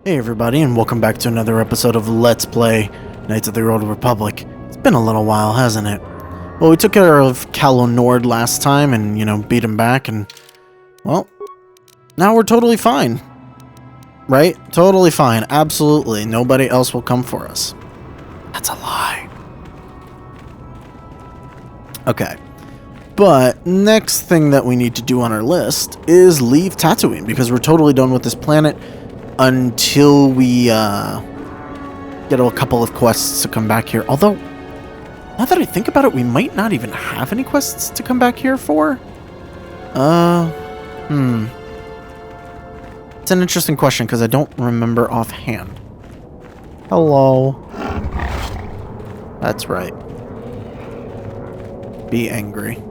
Hey everybody, and welcome back to another episode of Let's Play Knights of the Old Republic. It's been a little while, hasn't it? Well, we took care of Calo Nord last time and, beat him back, and, well, now we're totally fine. Right? Totally fine. Absolutely. Nobody else will come for us. That's a lie. Okay. But next thing that we need to do on our list is leave Tatooine, because we're totally done with this planet until we get a couple of quests to come back here. Although, now that I think about it, we might not even have any quests to come back here for. It's an interesting question because I don't remember offhand. Hello. That's right. Be angry.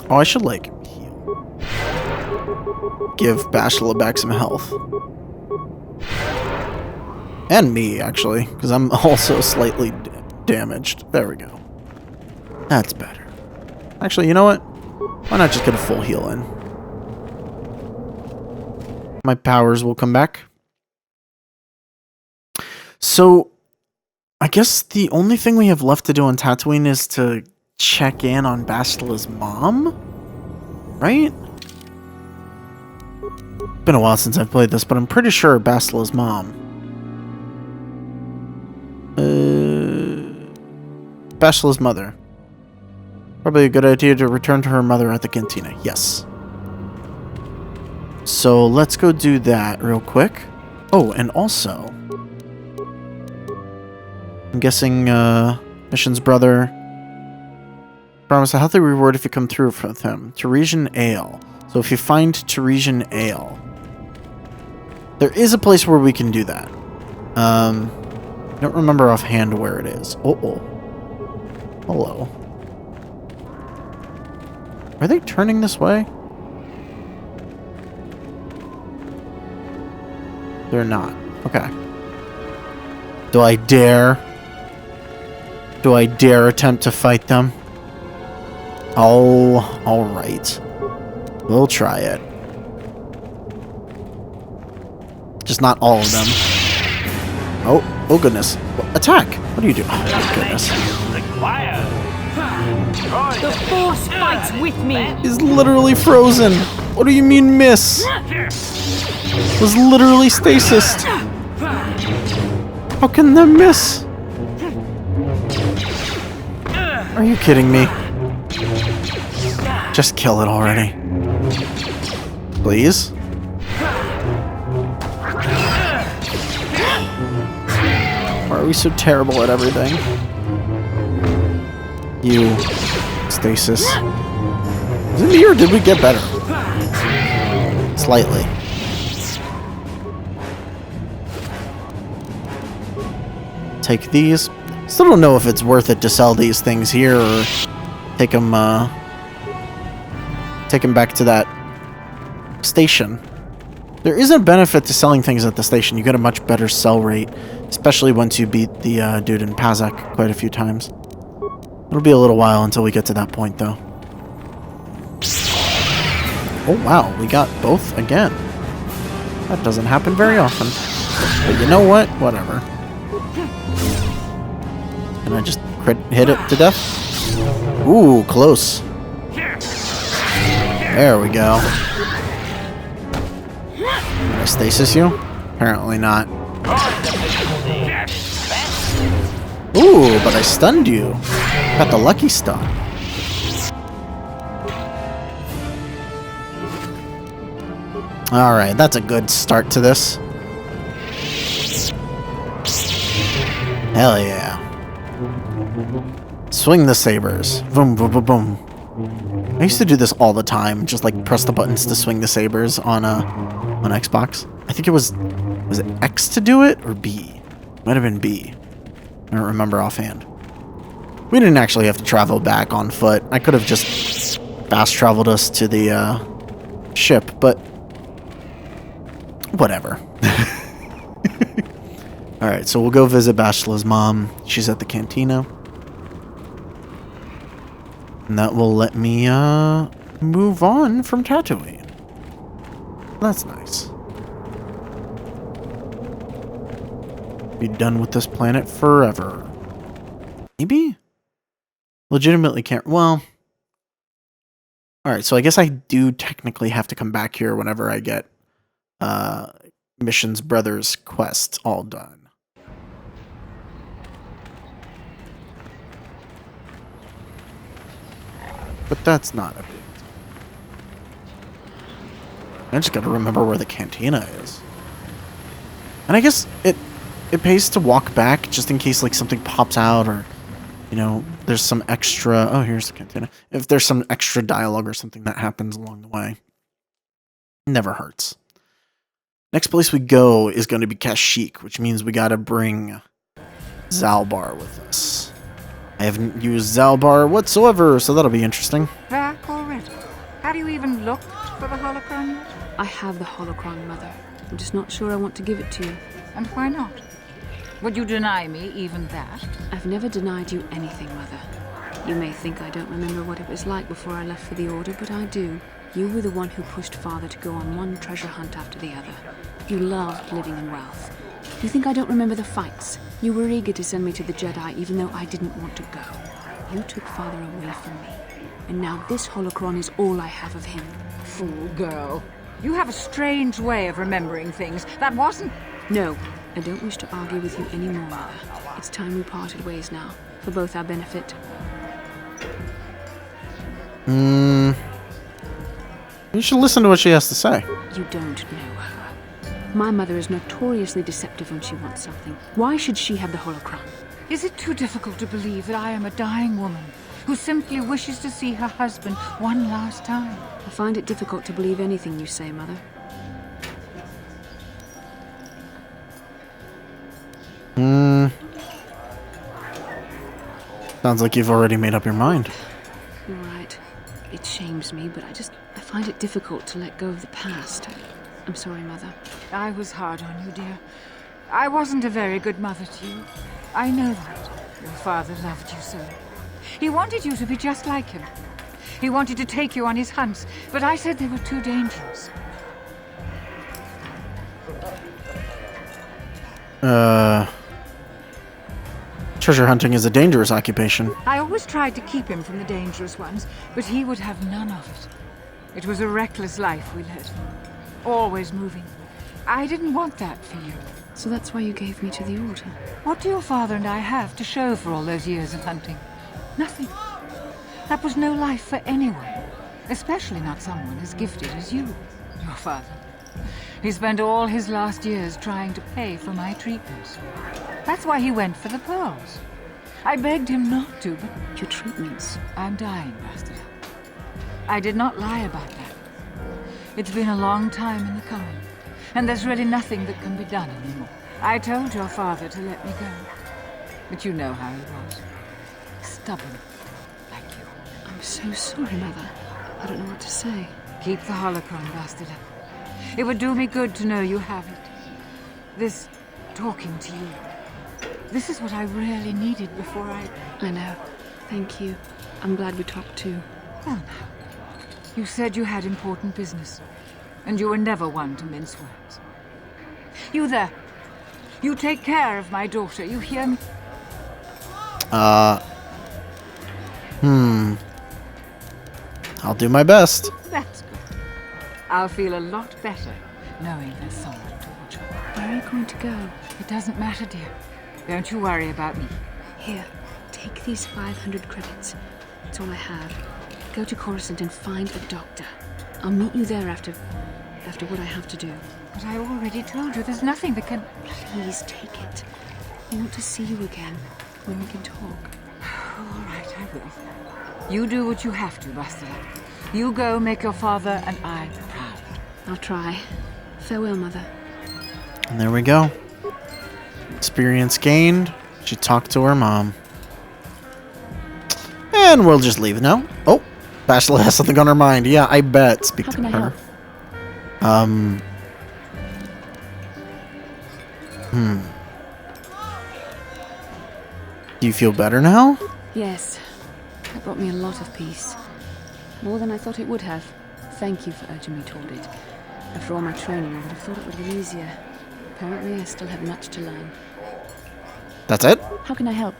Oh, I should, heal. Give Bashla back some health. And me, actually, because I'm also slightly damaged. There we go. That's better. Actually, you know what? Why not just get a full heal in? My powers will come back. So, I guess the only thing we have left to do on Tatooine is to check in on Bastla's mom? Right? Been a while since I've played this, but I'm pretty sure Bastla's mom. Bastla's mother. Probably a good idea to return to her mother at the cantina. Yes. So let's go do that real quick. Oh, and also, I'm guessing Mission's brother promise a healthy reward if you come through with him. Teresian Ale. So if you find Teresian Ale, there is a place where we can do that. I don't remember offhand where it is. Oh. Hello. Are they turning this way? They're not. Okay. Do I dare? Do I dare attempt to fight them? Oh, alright. We'll try it. Just not all of them. Oh goodness. Attack! What do you do? Oh my goodness. The Force fights with me. He's literally frozen. What do you mean miss? It was literally stasis. How can that miss? Are you kidding me? Just kill it already. Please? Why are we so terrible at everything? You. Stasis. Is it me or did we get better? Slightly. Take these. Still don't know if it's worth it to sell these things here or take them back to that station. There is a benefit to selling things at the station. You get a much better sell rate, especially once you beat the dude in Pazak quite a few times. It'll be a little while until we get to that point, though. Oh, wow. We got both again. That doesn't happen very often. But you know what? Whatever. Can I just hit it to death? Ooh, close. There we go. Can I stasis you? Apparently not. Ooh, but I stunned you. Got the lucky stun. Alright, that's a good start to this. Hell yeah. Swing the sabers. Boom, boom, boom, boom. I used to do this all the time. Just press the buttons to swing the sabers on Xbox. I think it was it X to do it or B? Might have been B. I don't remember offhand. We didn't actually have to travel back on foot. I could have just fast traveled us to the ship, but whatever. Alright, so we'll go visit Bastla's mom. She's at the cantina. And that will let me move on from Tatooine. That's nice. Be done with this planet forever. Maybe? Legitimately can't. Well. Alright, so I guess I do technically have to come back here whenever I get Missions Brothers quest all done. But that's not a big deal. I just gotta remember where the cantina is. And I guess it pays to walk back just in case like something pops out or, you know, there's some extra... Oh, here's the cantina. If there's some extra dialogue or something that happens along the way. Never hurts. Next place we go is going to be Kashyyyk, which means we gotta bring Zaalbar with us. I haven't used Zaalbar whatsoever, so that'll be interesting. Back already? Have you even looked for the holocron yet? I have the holocron, Mother. I'm just not sure I want to give it to you. And why not? Would you deny me even that? I've never denied you anything, Mother. You may think I don't remember what it was like before I left for the Order, but I do. You were the one who pushed Father to go on one treasure hunt after the other. You loved living in wealth. You think I don't remember the fights? You were eager to send me to the Jedi even though I didn't want to go. You took Father away from me. And now this holocron is all I have of him. Fool girl. You have a strange way of remembering things. That wasn't... No, I don't wish to argue with you anymore, Mother. It's time we parted ways now, for both our benefit. You should listen to what she has to say. You don't know her. My mother is notoriously deceptive when she wants something. Why should she have the holocron? Is it too difficult to believe that I am a dying woman who simply wishes to see her husband one last time? I find it difficult to believe anything you say, Mother. Sounds like you've already made up your mind. You're right. It shames me, but I find it difficult to let go of the past. I'm sorry, Mother. I was hard on you, dear. I wasn't a very good mother to you. I know that. Your father loved you so. He wanted you to be just like him. He wanted to take you on his hunts, but I said they were too dangerous. Treasure hunting is a dangerous occupation. I always tried to keep him from the dangerous ones, but he would have none of it. It was a reckless life we led. Always moving. I didn't want that for you. So that's why you gave me to the Order? What do your father and I have to show for all those years of hunting? Nothing. That was no life for anyone. Especially not someone as gifted as you, your father. He spent all his last years trying to pay for my treatments. That's why he went for the pearls. I begged him not to, but... Your treatments? I'm dying, Bastila. I did not lie about that. It's been a long time in the coming, and there's really nothing that can be done anymore. I told your father to let me go, but you know how he was. Stubborn, like you. I'm so sorry, Mother. I don't know what to say. Keep the holocron, Bastila. It would do me good to know you have it. This talking to you. This is what I really needed before I know. Thank you. I'm glad we talked too. Well, now. You said you had important business, and you were never one to mince words. You there. You take care of my daughter, you hear me? I'll do my best. That's good. I'll feel a lot better knowing there's someone to watch over. Where are you going to go? It doesn't matter, dear. Don't you worry about me. Here, take these 500 credits. It's all I have. Go to Coruscant and find a doctor. I'll meet you there after what I have to do. But I already told you there's nothing that can... Please take it. I want to see you again, when we can talk. All right, I will. You do what you have to, Bastila. You go make your father and I proud. I'll try. Farewell, Mother. And there we go. Experience gained. She talked to her mom. And we'll just leave it now. Oh, Bastila has something on her mind. Yeah, I bet. Speak How to can I her. help? Do you feel better now? Yes. That brought me a lot of peace. More than I thought it would have. Thank you for urging me toward it. After all my training, I would have thought it would be easier. Apparently, I still have much to learn. That's it? How can I help?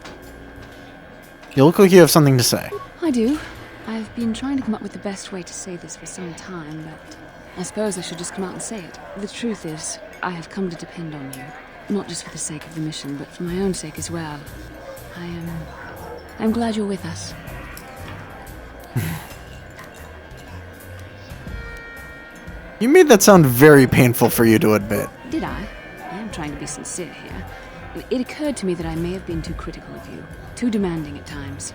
You look like you have something to say. I do. I've been trying to come up with the best way to say this for some time, but I suppose I should just come out and say it. The truth is, I have come to depend on you. Not just for the sake of the mission, but for my own sake as well. I'm glad you're with us. You made that sound very painful for you to admit. Did I? I am trying to be sincere here. It occurred to me that I may have been too critical of you, too demanding at times.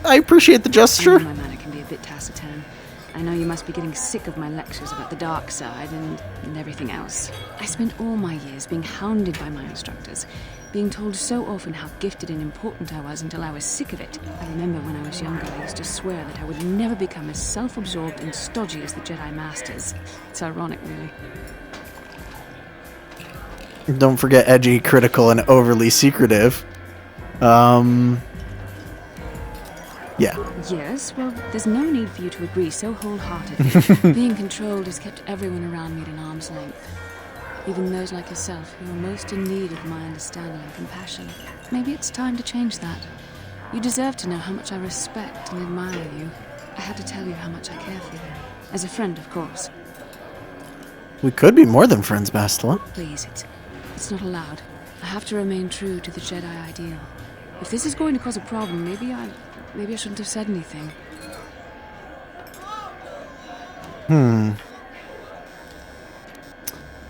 I appreciate the I gesture. know my manner can be a bit taciturn. I know you must be getting sick of my lectures about the dark side and everything else. I spent all my years being hounded by my instructors, being told so often how gifted and important I was until I was sick of it. I remember when I was younger, I used to swear that I would never become as self-absorbed and stodgy as the Jedi Masters. It's ironic, really. Don't forget edgy, critical, and overly secretive. Yeah. Yes, well, there's no need for you to agree so wholeheartedly. Being controlled has kept everyone around me at an arm's length. Even those like yourself who are most in need of my understanding and compassion. Maybe it's time to change that. You deserve to know how much I respect and admire you. I had to tell you how much I care for you. As a friend, of course. We could be more than friends, Bastila. Please, it's not allowed. I have to remain true to the Jedi ideal. If this is going to cause a problem, maybe I shouldn't have said anything.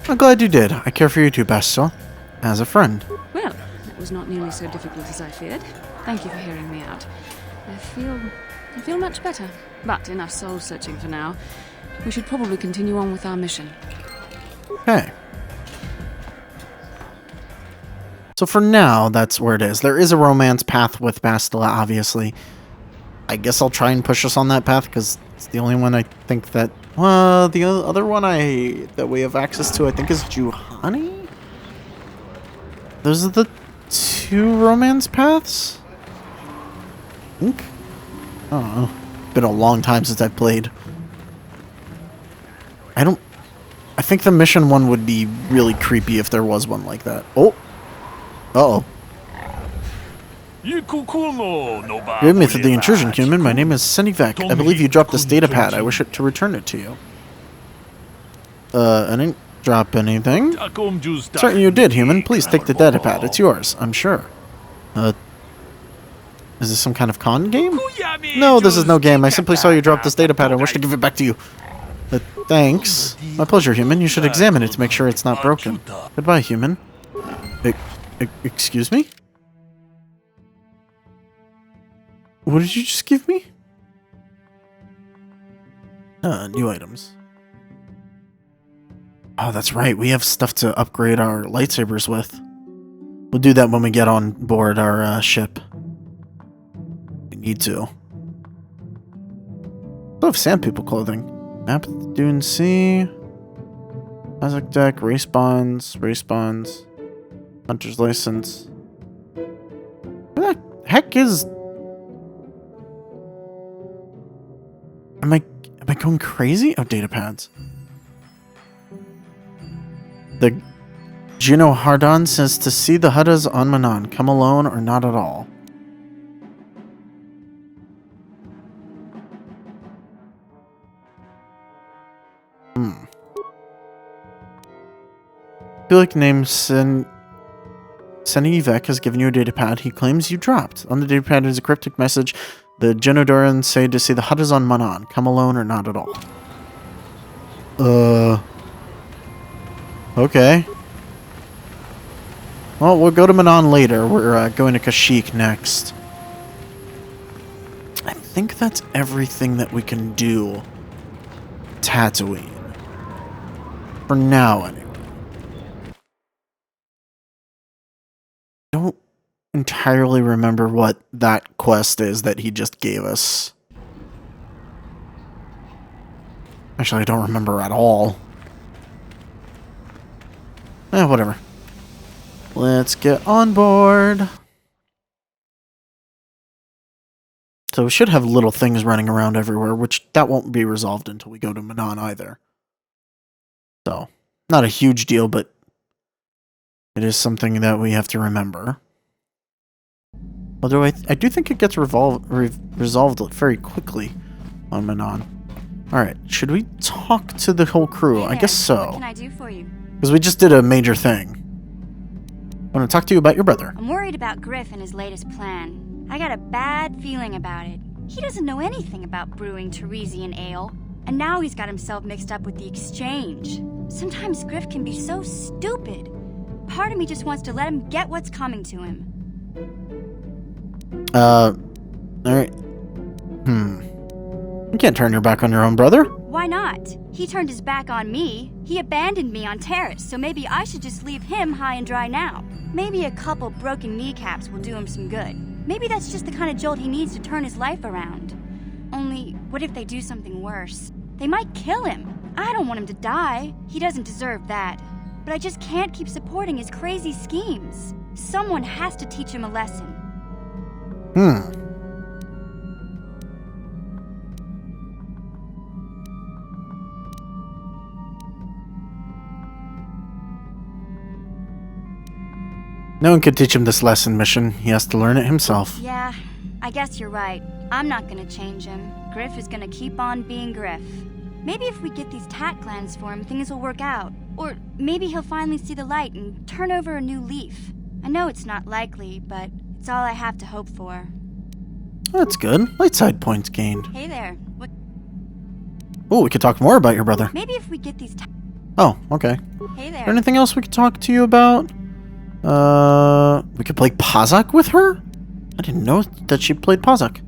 I'm glad you did. I care for you too, Bastila. As a friend. Well, that was not nearly so difficult as I feared. Thank you for hearing me out. I feel much better. But enough soul searching for now. We should probably continue on with our mission. Okay. So for now, that's where it is. There is a romance path with Bastila, obviously. I guess I'll try and push us on that path, because it's the only one I think that... Well, the other one that we have access to, I think, is Juhani? Those are the two romance paths? I think? I don't know. Been a long time since I've played. I think the mission one would be really creepy if there was one like that. Oh! Uh-oh. Forgive me for the intrusion, human. My name is Senivek. I believe you dropped this data pad. I wish to return it to you. I didn't drop anything. Certainly you did, human. Please take the data pad. It's yours, I'm sure. Is this some kind of con game? No, this is no game. I simply saw you drop this data pad and wish to give it back to you. Thanks. My pleasure, human. You should examine it to make sure it's not broken. Goodbye, human. Excuse me? What did you just give me? New items. Oh, that's right. We have stuff to upgrade our lightsabers with. We'll do that when we get on board our ship. We need to. We have sand people clothing. Map of the Dune Sea. Isaac deck. Race bonds. Hunter's license. Where the heck is... Am I going crazy? Oh, data pads. The Juno Hardon says to see the Huttas on Manon. Come alone or not at all. Felix named Senivek has given you a datapad he claims you dropped. On the datapad is a cryptic message. The Genodorans say to see the Huttas on Manon. Come alone or not at all. Okay. Well, we'll go to Manon later. We're going to Kashyyyk next. I think that's everything that we can do. Tatooine. For now, anyway. I don't entirely remember what that quest is that he just gave us. Actually, I don't remember at all. Whatever. Let's get on board. So we should have little things running around everywhere, which that won't be resolved until we go to Manon either. So, not a huge deal, but It is something that we have to remember. Although I do think it gets resolved very quickly on Manon. Alright, should we talk to the whole crew? I guess so. What can I do for you? Because we just did a major thing. I want to talk to you about your brother. I'm worried about Griff and his latest plan. I got a bad feeling about it. He doesn't know anything about brewing Teresian ale. And now he's got himself mixed up with the exchange. Sometimes Griff can be so stupid. Part of me just wants to let him get what's coming to him. Alright. You can't turn your back on your own brother. Why not? He turned his back on me. He abandoned me on Terrace, so maybe I should just leave him high and dry now. Maybe a couple broken kneecaps will do him some good. Maybe that's just the kind of jolt he needs to turn his life around. Only, what if they do something worse? They might kill him. I don't want him to die. He doesn't deserve that. But I just can't keep supporting his crazy schemes. Someone has to teach him a lesson. No one could teach him this lesson, Mission. He has to learn it himself. Yeah, I guess you're right. I'm not gonna change him. Griff is gonna keep on being Griff. Maybe if we get these tat glands for him, things will work out. Or maybe he'll finally see the light and turn over a new leaf. I know it's not likely, but it's all I have to hope for. That's good. Light side points gained. Hey there. What? Oh, we could talk more about your brother. Maybe if we get these Oh, okay. Hey Is there. there anything else we could talk to you about? We could play Pazak with her? I didn't know that she played Pazak.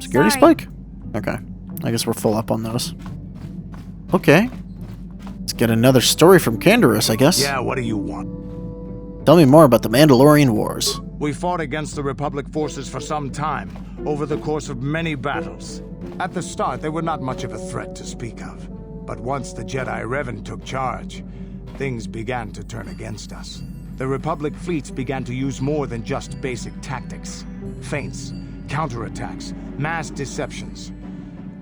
Security Sorry. spike? Okay. I guess we're full up on those. Okay. Let's get another story from Canderous, I guess. Yeah, what do you want? Tell me more about the Mandalorian Wars. We fought against the Republic forces for some time, over the course of many battles. At the start, they were not much of a threat to speak of. But once the Jedi Revan took charge, things began to turn against us. The Republic fleets began to use more than just basic tactics. Feints, counterattacks, mass deceptions.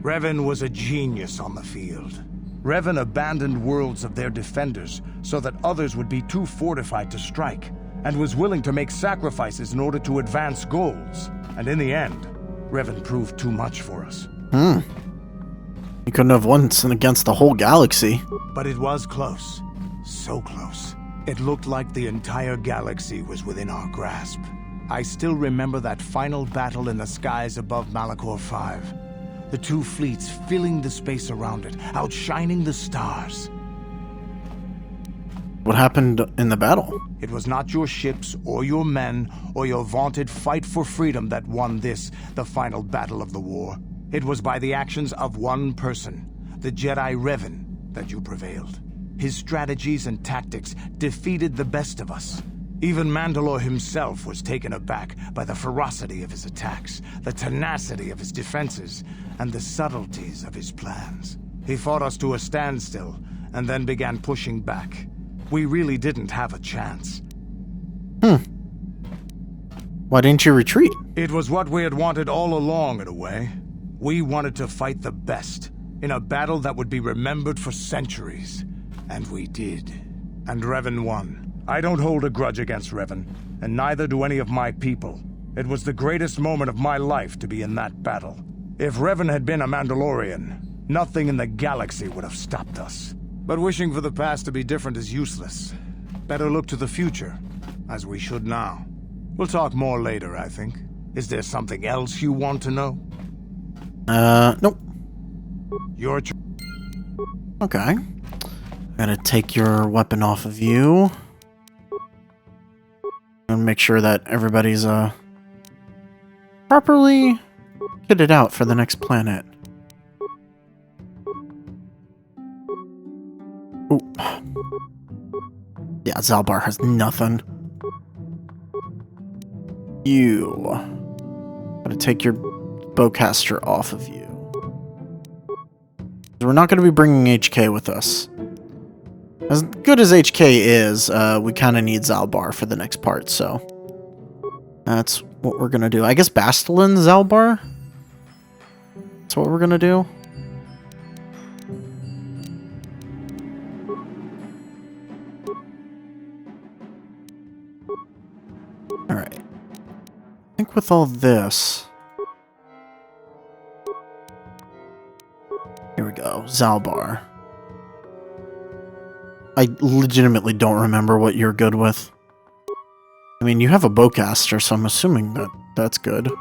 Revan was a genius on the field. Revan abandoned worlds of their defenders so that others would be too fortified to strike, and was willing to make sacrifices in order to advance goals. And in the end, Revan proved too much for us. You couldn't have won against the whole galaxy. But it was close. So close. It looked like the entire galaxy was within our grasp. I still remember that final battle in the skies above Malachor 5. The two fleets filling the space around it, outshining the stars. What happened in the battle? It was not your ships or your men or your vaunted fight for freedom that won this, the final battle of the war. It was by the actions of one person, the Jedi Revan, that you prevailed. His strategies and tactics defeated the best of us. Even Mandalore himself was taken aback by the ferocity of his attacks, the tenacity of his defenses, and the subtleties of his plans. He fought us to a standstill, and then began pushing back. We really didn't have a chance. Why didn't you retreat? It was what we had wanted all along, in a way. We wanted to fight the best, in a battle that would be remembered for centuries. And we did. And Revan won. I don't hold a grudge against Revan, and neither do any of my people. It was the greatest moment of my life to be in that battle. If Revan had been a Mandalorian, nothing in the galaxy would have stopped us. But wishing for the past to be different is useless. Better look to the future, as we should now. We'll talk more later, I think. Is there something else you want to know? Nope. Your choice. Okay. Gotta take your weapon off of you. And make sure that everybody's, properly kitted out for the next planet. Ooh. Yeah, Zaalbar has nothing. You. Gotta take your bowcaster off of you. We're not gonna be bringing HK with us. As good as HK is, we kind of need Zaalbar for the next part, so that's what we're gonna do. I guess Bastilin Zaalbar? That's what we're gonna do. think with all this... Here we go. Zaalbar. I legitimately don't remember what you're good with. I mean, you have a bowcaster, so I'm assuming that that's good.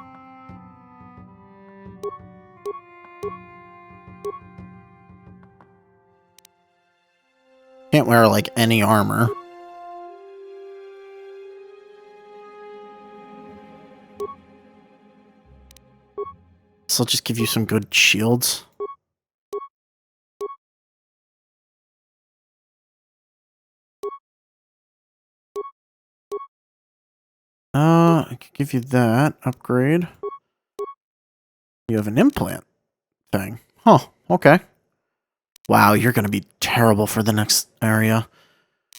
Can't wear, like, any armor. So I'll just give you some good shields. I could give you that upgrade. You have an implant thing. Huh, okay. Wow, you're gonna be terrible for the next area.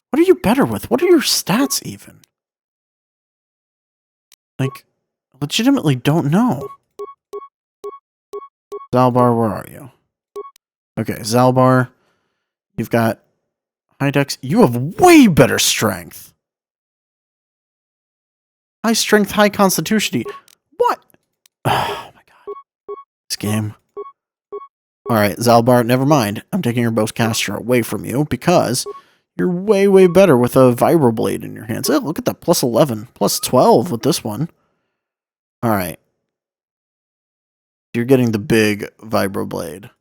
What are you better with? What are your stats even? Like, legitimately don't know. Zaalbar, where are you? Okay, Zaalbar. You've got high dex. You have way better strength. High strength, high constitution. What? Oh my god. This game. Alright, Zaalbar, never mind. I'm taking your bowcaster away from you because you're way, way better with a vibroblade in your hands. Oh, look at that. Plus 11. Plus 12 with this one. Alright. You're getting the big vibroblade.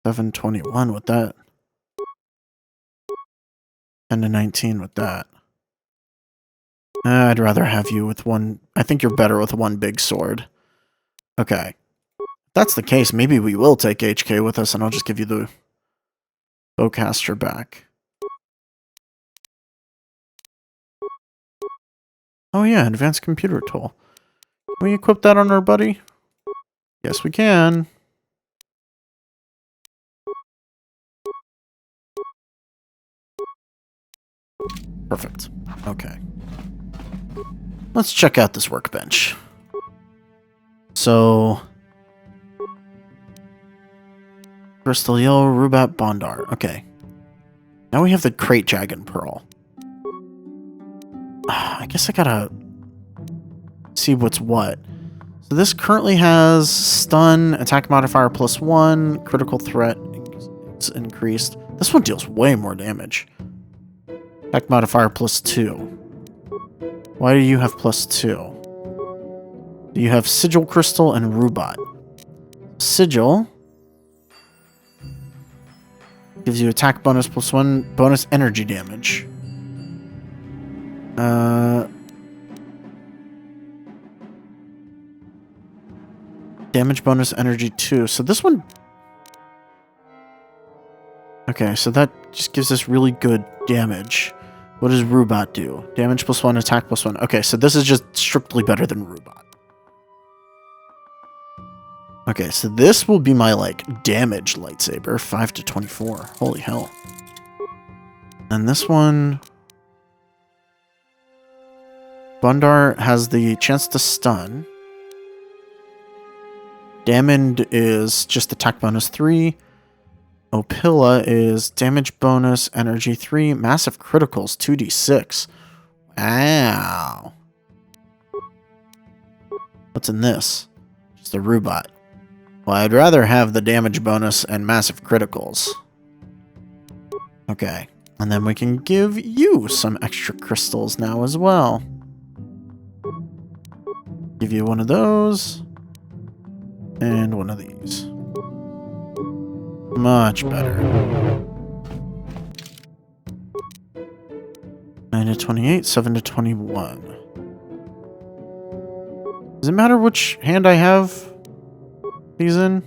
721 with that. 10 to 19 with that. I'd rather have you with one. I think you're better with one big sword. Okay. If that's the case, maybe we will take HK with us and I'll just give you the bowcaster back. Oh yeah, advanced computer tool. Can we equip that on our buddy? Yes, we can. Perfect. Okay. Let's check out this workbench. So... Crystal Yellow, Rubat, Bondar. Okay. Now we have the Crate Dragon Pearl. I guess I gotta... see what's what. So this currently has stun, attack modifier +1, critical threat it's increased. This one deals way more damage. Attack modifier +2. Why do you have +2? You have Sigil Crystal and Rubat. Sigil gives you attack bonus +1, bonus energy damage. Damage bonus energy 2. So this one... Okay, so that just gives us really good damage. What does Rubat do? Damage +1, attack +1. Okay, so this is just strictly better than Rubat. Okay, so this will be my, like, damage lightsaber. 5 to 24. Holy hell. And this one... Bondar has the chance to stun. Damned is just attack bonus 3. Opila is damage bonus, energy 3, massive criticals, 2d6. Wow. What's in this? Just a Rubat. Well, I'd rather have the damage bonus and massive criticals. Okay. And then we can give you some extra crystals now as well. Give you one of those. And one of these. Much better. 9 to 28, 7 to 21. Does it matter which hand I have these in?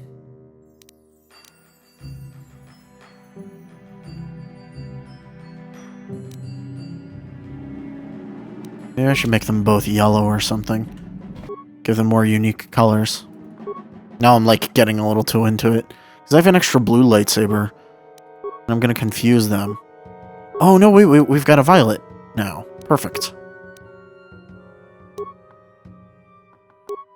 Maybe I should make them both yellow or something. Give them more unique colors. Now I'm like getting a little too into it. Because I have an extra blue lightsaber. And I'm going to confuse them. Oh no, wait, we've got a violet now. Perfect.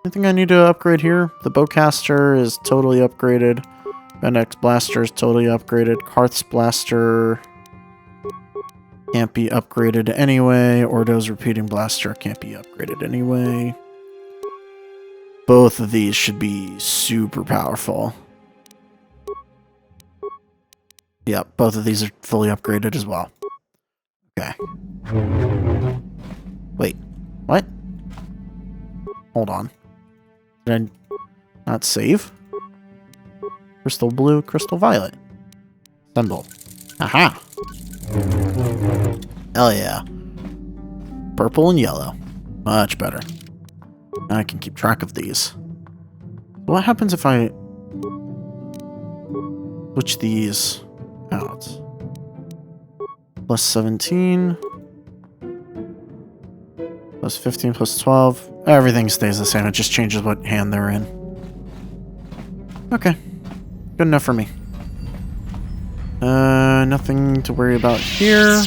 Anything I need to upgrade here? The bowcaster is totally upgraded. Bendex blaster is totally upgraded. Karth's blaster... Can't be upgraded anyway. Ordo's repeating blaster can't be upgraded anyway. Both of these should be super powerful. Yep, both of these are fully upgraded as well. Okay. Wait, what? Hold on. Did I not save? Crystal blue, crystal violet. Assemble. Aha! Hell yeah. Purple and yellow. Much better. Now I can keep track of these. What happens if I switch these out? Plus 17. Plus 15, plus 12. Everything stays the same. It just changes what hand they're in. Okay. Good enough for me. Nothing to worry about here.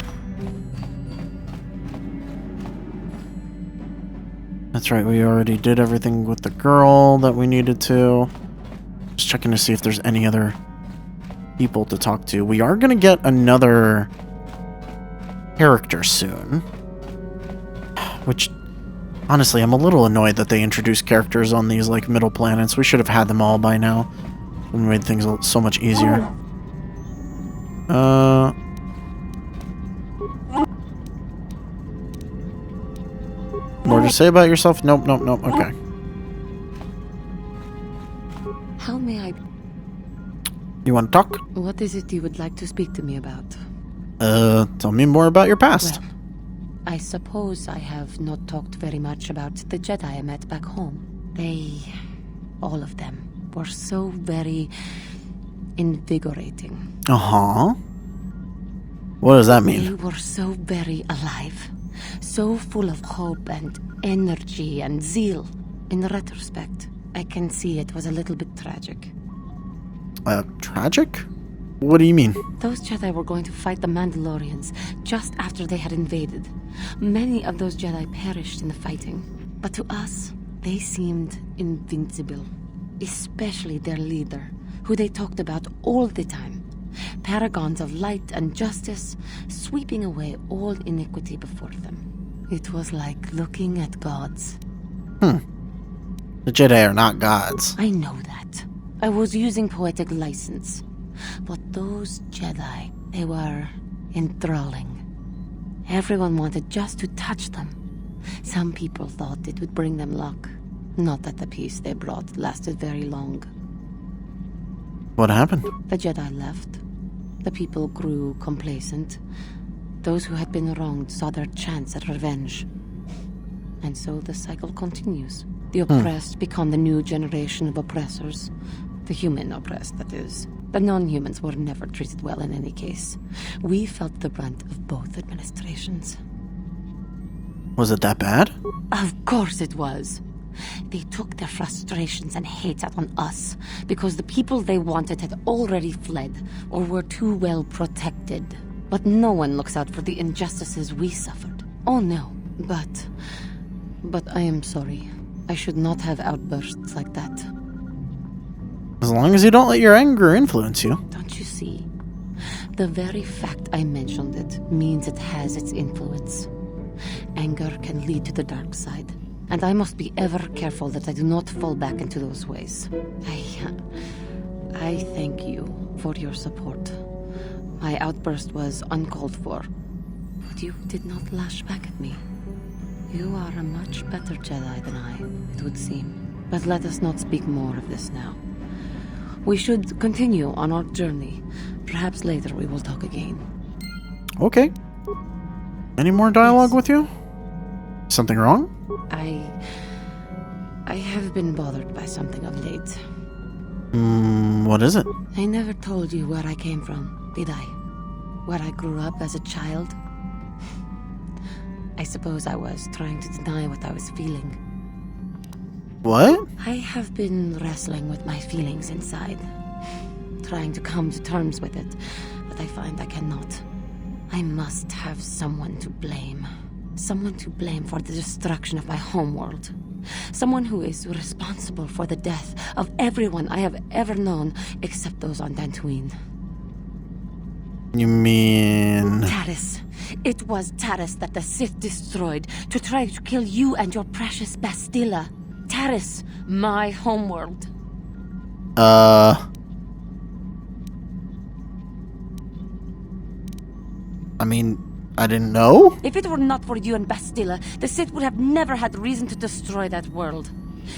That's right, we already did everything with the girl that we needed to. Just checking to see if there's any other people to talk to. We are gonna get another character soon. Which, honestly, I'm a little annoyed that they introduced characters on these, like, middle planets. We should have had them all by now. It made things so much easier. More to say about yourself? Nope, nope, nope. Okay. How may I... You want to talk? What is it you would like to speak to me about? Tell me more about your past. Well, I suppose I have not talked very much about the Jedi I met back home. They, all of them, were so very invigorating. Uh-huh. What does that mean? They were so very alive, so full of hope and energy and zeal. In retrospect, I can see it was a little bit tragic. Tragic? What do you mean? Those Jedi were going to fight the Mandalorians just after they had invaded. Many of those Jedi perished in the fighting. But to us, they seemed invincible. Especially their leader, who they talked about all the time. Paragons of light and justice, sweeping away all iniquity before them. It was like looking at gods. The Jedi are not gods. I know that. I was using poetic license. But those Jedi, they were enthralling. Everyone wanted just to touch them. Some people thought it would bring them luck. Not that the peace they brought lasted very long. What happened? The Jedi left. The people grew complacent. Those who had been wronged saw their chance at revenge. And so the cycle continues. The oppressed become the new generation of oppressors. The human oppressed, that is. The non-humans were never treated well in any case. We felt the brunt of both administrations. Was it that bad? Of course it was. They took their frustrations and hate out on us because the people they wanted had already fled or were too well protected. But no one looks out for the injustices we suffered. Oh no, but I am sorry. I should not have outbursts like that. As long as you don't let your anger influence you. Don't you see? The very fact I mentioned it means it has its influence. Anger can lead to the dark side, and I must be ever careful that I do not fall back into those ways. I thank you for your support. My outburst was uncalled for, but you did not lash back at me. You are a much better Jedi than I, it would seem. But let us not speak more of this now. We should continue on our journey. Perhaps later we will talk again. Okay. Any more dialogue with you? Something wrong? I have been bothered by something of late. What is it? I never told you where I came from, did I? Where I grew up as a child? I suppose I was trying to deny what I was feeling. What? I have been wrestling with my feelings inside. Trying to come to terms with it, but I find I cannot. I must have someone to blame. Someone to blame for the destruction of my homeworld. Someone who is responsible for the death of everyone I have ever known except those on Dantooine. You mean... Taris. It was Taris that the Sith destroyed to try to kill you and your precious Bastilla. Taris, my homeworld. I mean, I didn't know? If it were not for you and Bastilla, the Sith would have never had reason to destroy that world.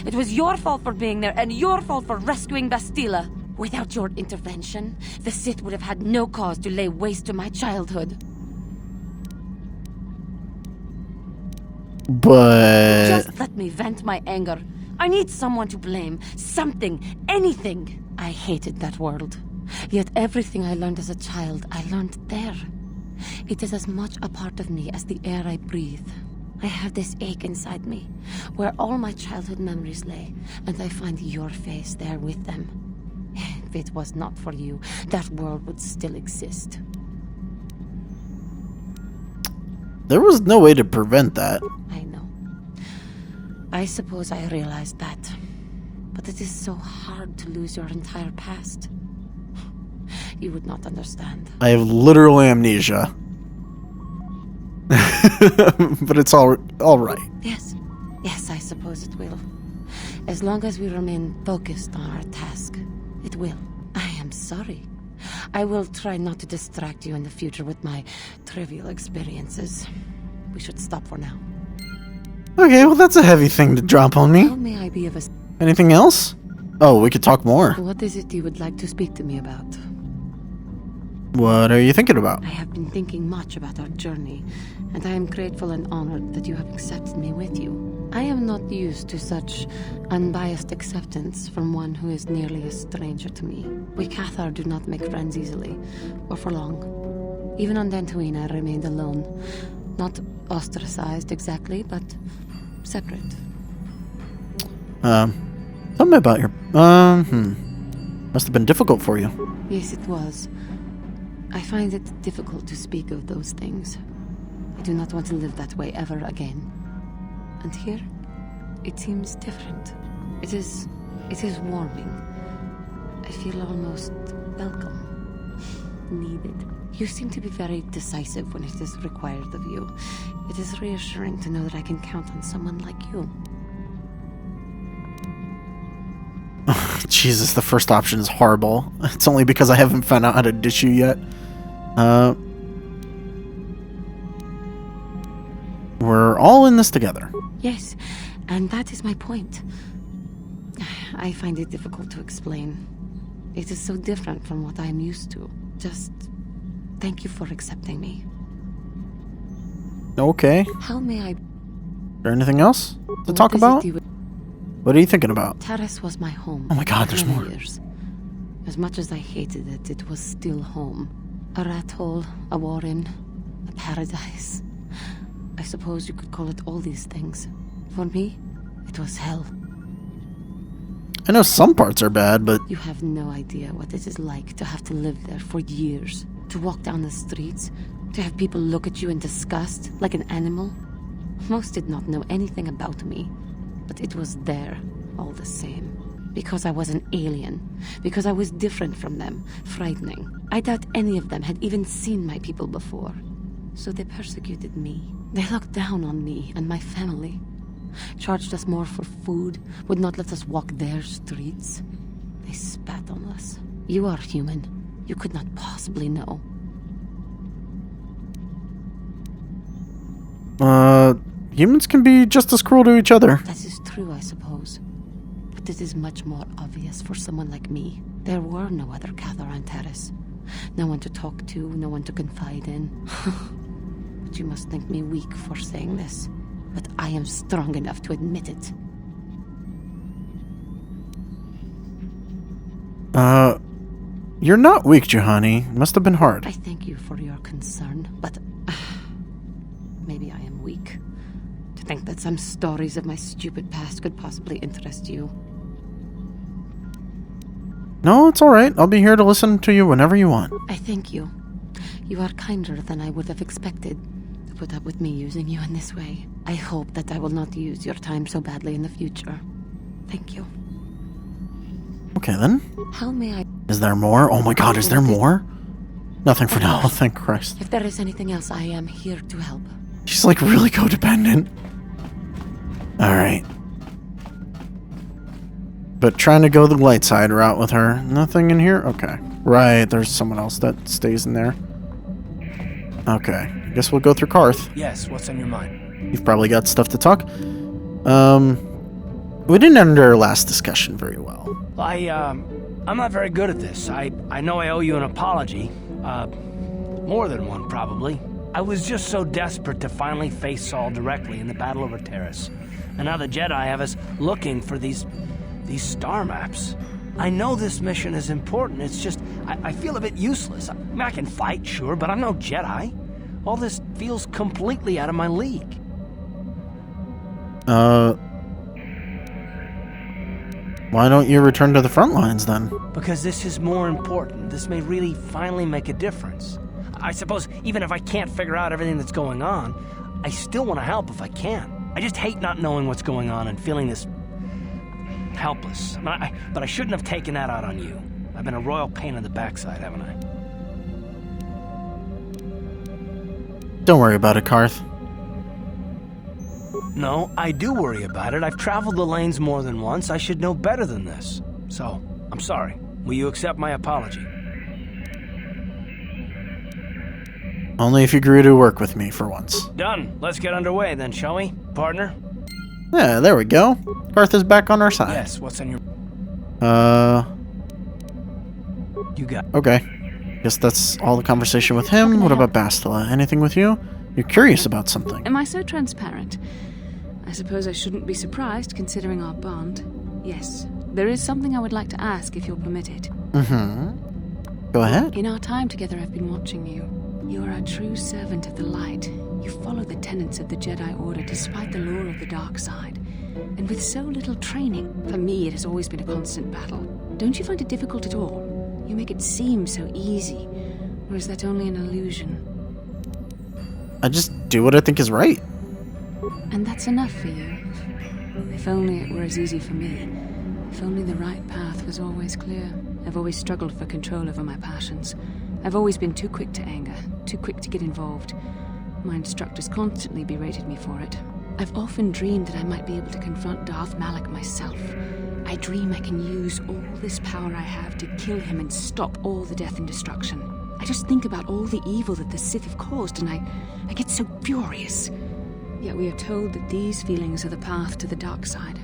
It was your fault for being there, and your fault for rescuing Bastilla. Without your intervention, the Sith would have had no cause to lay waste to my childhood. But... Just let me vent my anger. I need someone to blame. Something. Anything. I hated that world. Yet everything I learned as a child, I learned there. It is as much a part of me as the air I breathe. I have this ache inside me, where all my childhood memories lay, and I find your face there with them. If it was not for you, that world would still exist. There was no way to prevent that. I know. I suppose I realized that. But it is so hard to lose your entire past. You would not understand. I have literal amnesia. But it's all right. Yes. Yes, I suppose it will. As long as we remain focused on our task, it will. I am sorry. I will try not to distract you in the future with my trivial experiences. We should stop for now. Okay, well that's a heavy thing to drop on How me. may I be of Anything else? Oh, we could talk more. What is it you would like to speak to me about? What are you thinking about? I have been thinking much about our journey, and I am grateful and honored that you have accepted me with you. I am not used to such unbiased acceptance from one who is nearly a stranger to me. We Cathar do not make friends easily, or for long. Even on Dantooine I remained alone. Not ostracized exactly, but separate. Tell me about your... Must have been difficult for you. Yes, it was. I find it difficult to speak of those things. I do not want to live that way ever again. And here, it seems different. It is warming. I feel almost welcome. Needed. You seem to be very decisive when it is required of you. It is reassuring to know that I can count on someone like you. Jesus, the first option is horrible. It's only because I haven't found out how to dish you yet. We're all in this together. Yes, and that is my point. I find it difficult to explain. It is so different from what I am used to. Just thank you for accepting me. Okay. How may I... Is there anything else to talk What is it about? you- What are you thinking about? Taris was my home. Oh my God, for there's many more. years. As much as I hated it, it was still home. A rat hole, a warren, a paradise. I suppose you could call it all these things. For me, it was hell. I know some parts are bad, but... You have no idea what it is like to have to live there for years. To walk down the streets, to have people look at you in disgust, like an animal. Most did not know anything about me, but it was there, all the same. Because I was an alien. Because I was different from them. Frightening. I doubt any of them had even seen my people before. So they persecuted me. They looked down on me and my family. Charged us more for food. Would not let us walk their streets. They spat on us. You are human. You could not possibly know. Humans can be just as cruel to each other. That is true, I suppose. But it is much more obvious for someone like me. There were no other Cathar on Taris. No one to talk to, no one to confide in. But you must think me weak for saying this. But I am strong enough to admit it. You're not weak, Juhani. Must have been hard. I thank you for your concern, but... maybe I am weak. To think that some stories of my stupid past could possibly interest you. No, it's alright. I'll be here to listen to you whenever you want. I thank you. You are kinder than I would have expected to put up with me using you in this way. I hope that I will not use your time so badly in the future. Thank you. Okay, then. How may I... Is there more? Oh my God, is there more? Nothing for now, thank Christ. If there is anything else, I am here to help. She's like really codependent. Alright. But trying to go the light side route with her. Nothing in here? Okay. Right, there's someone else that stays in there. Okay. I guess we'll go through Karth. Yes, what's on your mind? You've probably got stuff to talk. We didn't end our last discussion very well. I'm not very good at this. I know I owe you an apology. More than one, probably. I was just so desperate to finally face Saul directly in the battle over Terrace. And now the Jedi have us looking for these star maps. I know this mission is important, it's just, I feel a bit useless. I mean, I can fight, sure, but I'm no Jedi. All this feels completely out of my league. Why don't you return to the front lines then? Because this is more important. This may really finally make a difference. I suppose even if I can't figure out everything that's going on, I still want to help if I can. I just hate not knowing what's going on and feeling this helpless. But I shouldn't have taken that out on you. I've been a royal pain in the backside, haven't I? Don't worry about it, Karth. No, I do worry about it. I've traveled the lanes more than once. I should know better than this. So, I'm sorry. Will you accept my apology? Only if you agree to work with me for once. Done. Let's get underway then, shall we, partner? Yeah, there we go. Karth is back on our side. Yes, what's on your... You got... Okay. Guess that's all the conversation with him. What about Bastila? Anything with you? You're curious about something. Am I so transparent? I suppose I shouldn't be surprised, considering our bond. Yes, there is something I would like to ask, if you'll permit it. Mm-hmm. Go ahead. In our time together, I've been watching you. You are a true servant of the light. You follow the tenets of the Jedi Order despite the lure of the dark side. And with so little training, for me it has always been a constant battle. Don't you find it difficult at all? You make it seem so easy. Or is that only an illusion? I just do what I think is right. And that's enough for you. If only it were as easy for me. If only the right path was always clear. I've always struggled for control over my passions. I've always been too quick to anger, too quick to get involved. My instructors constantly berated me for it. I've often dreamed that I might be able to confront Darth Malak myself. I dream I can use all this power I have to kill him and stop all the death and destruction. I just think about all the evil that the Sith have caused and I get so furious. Yet we are told that these feelings are the path to the dark side.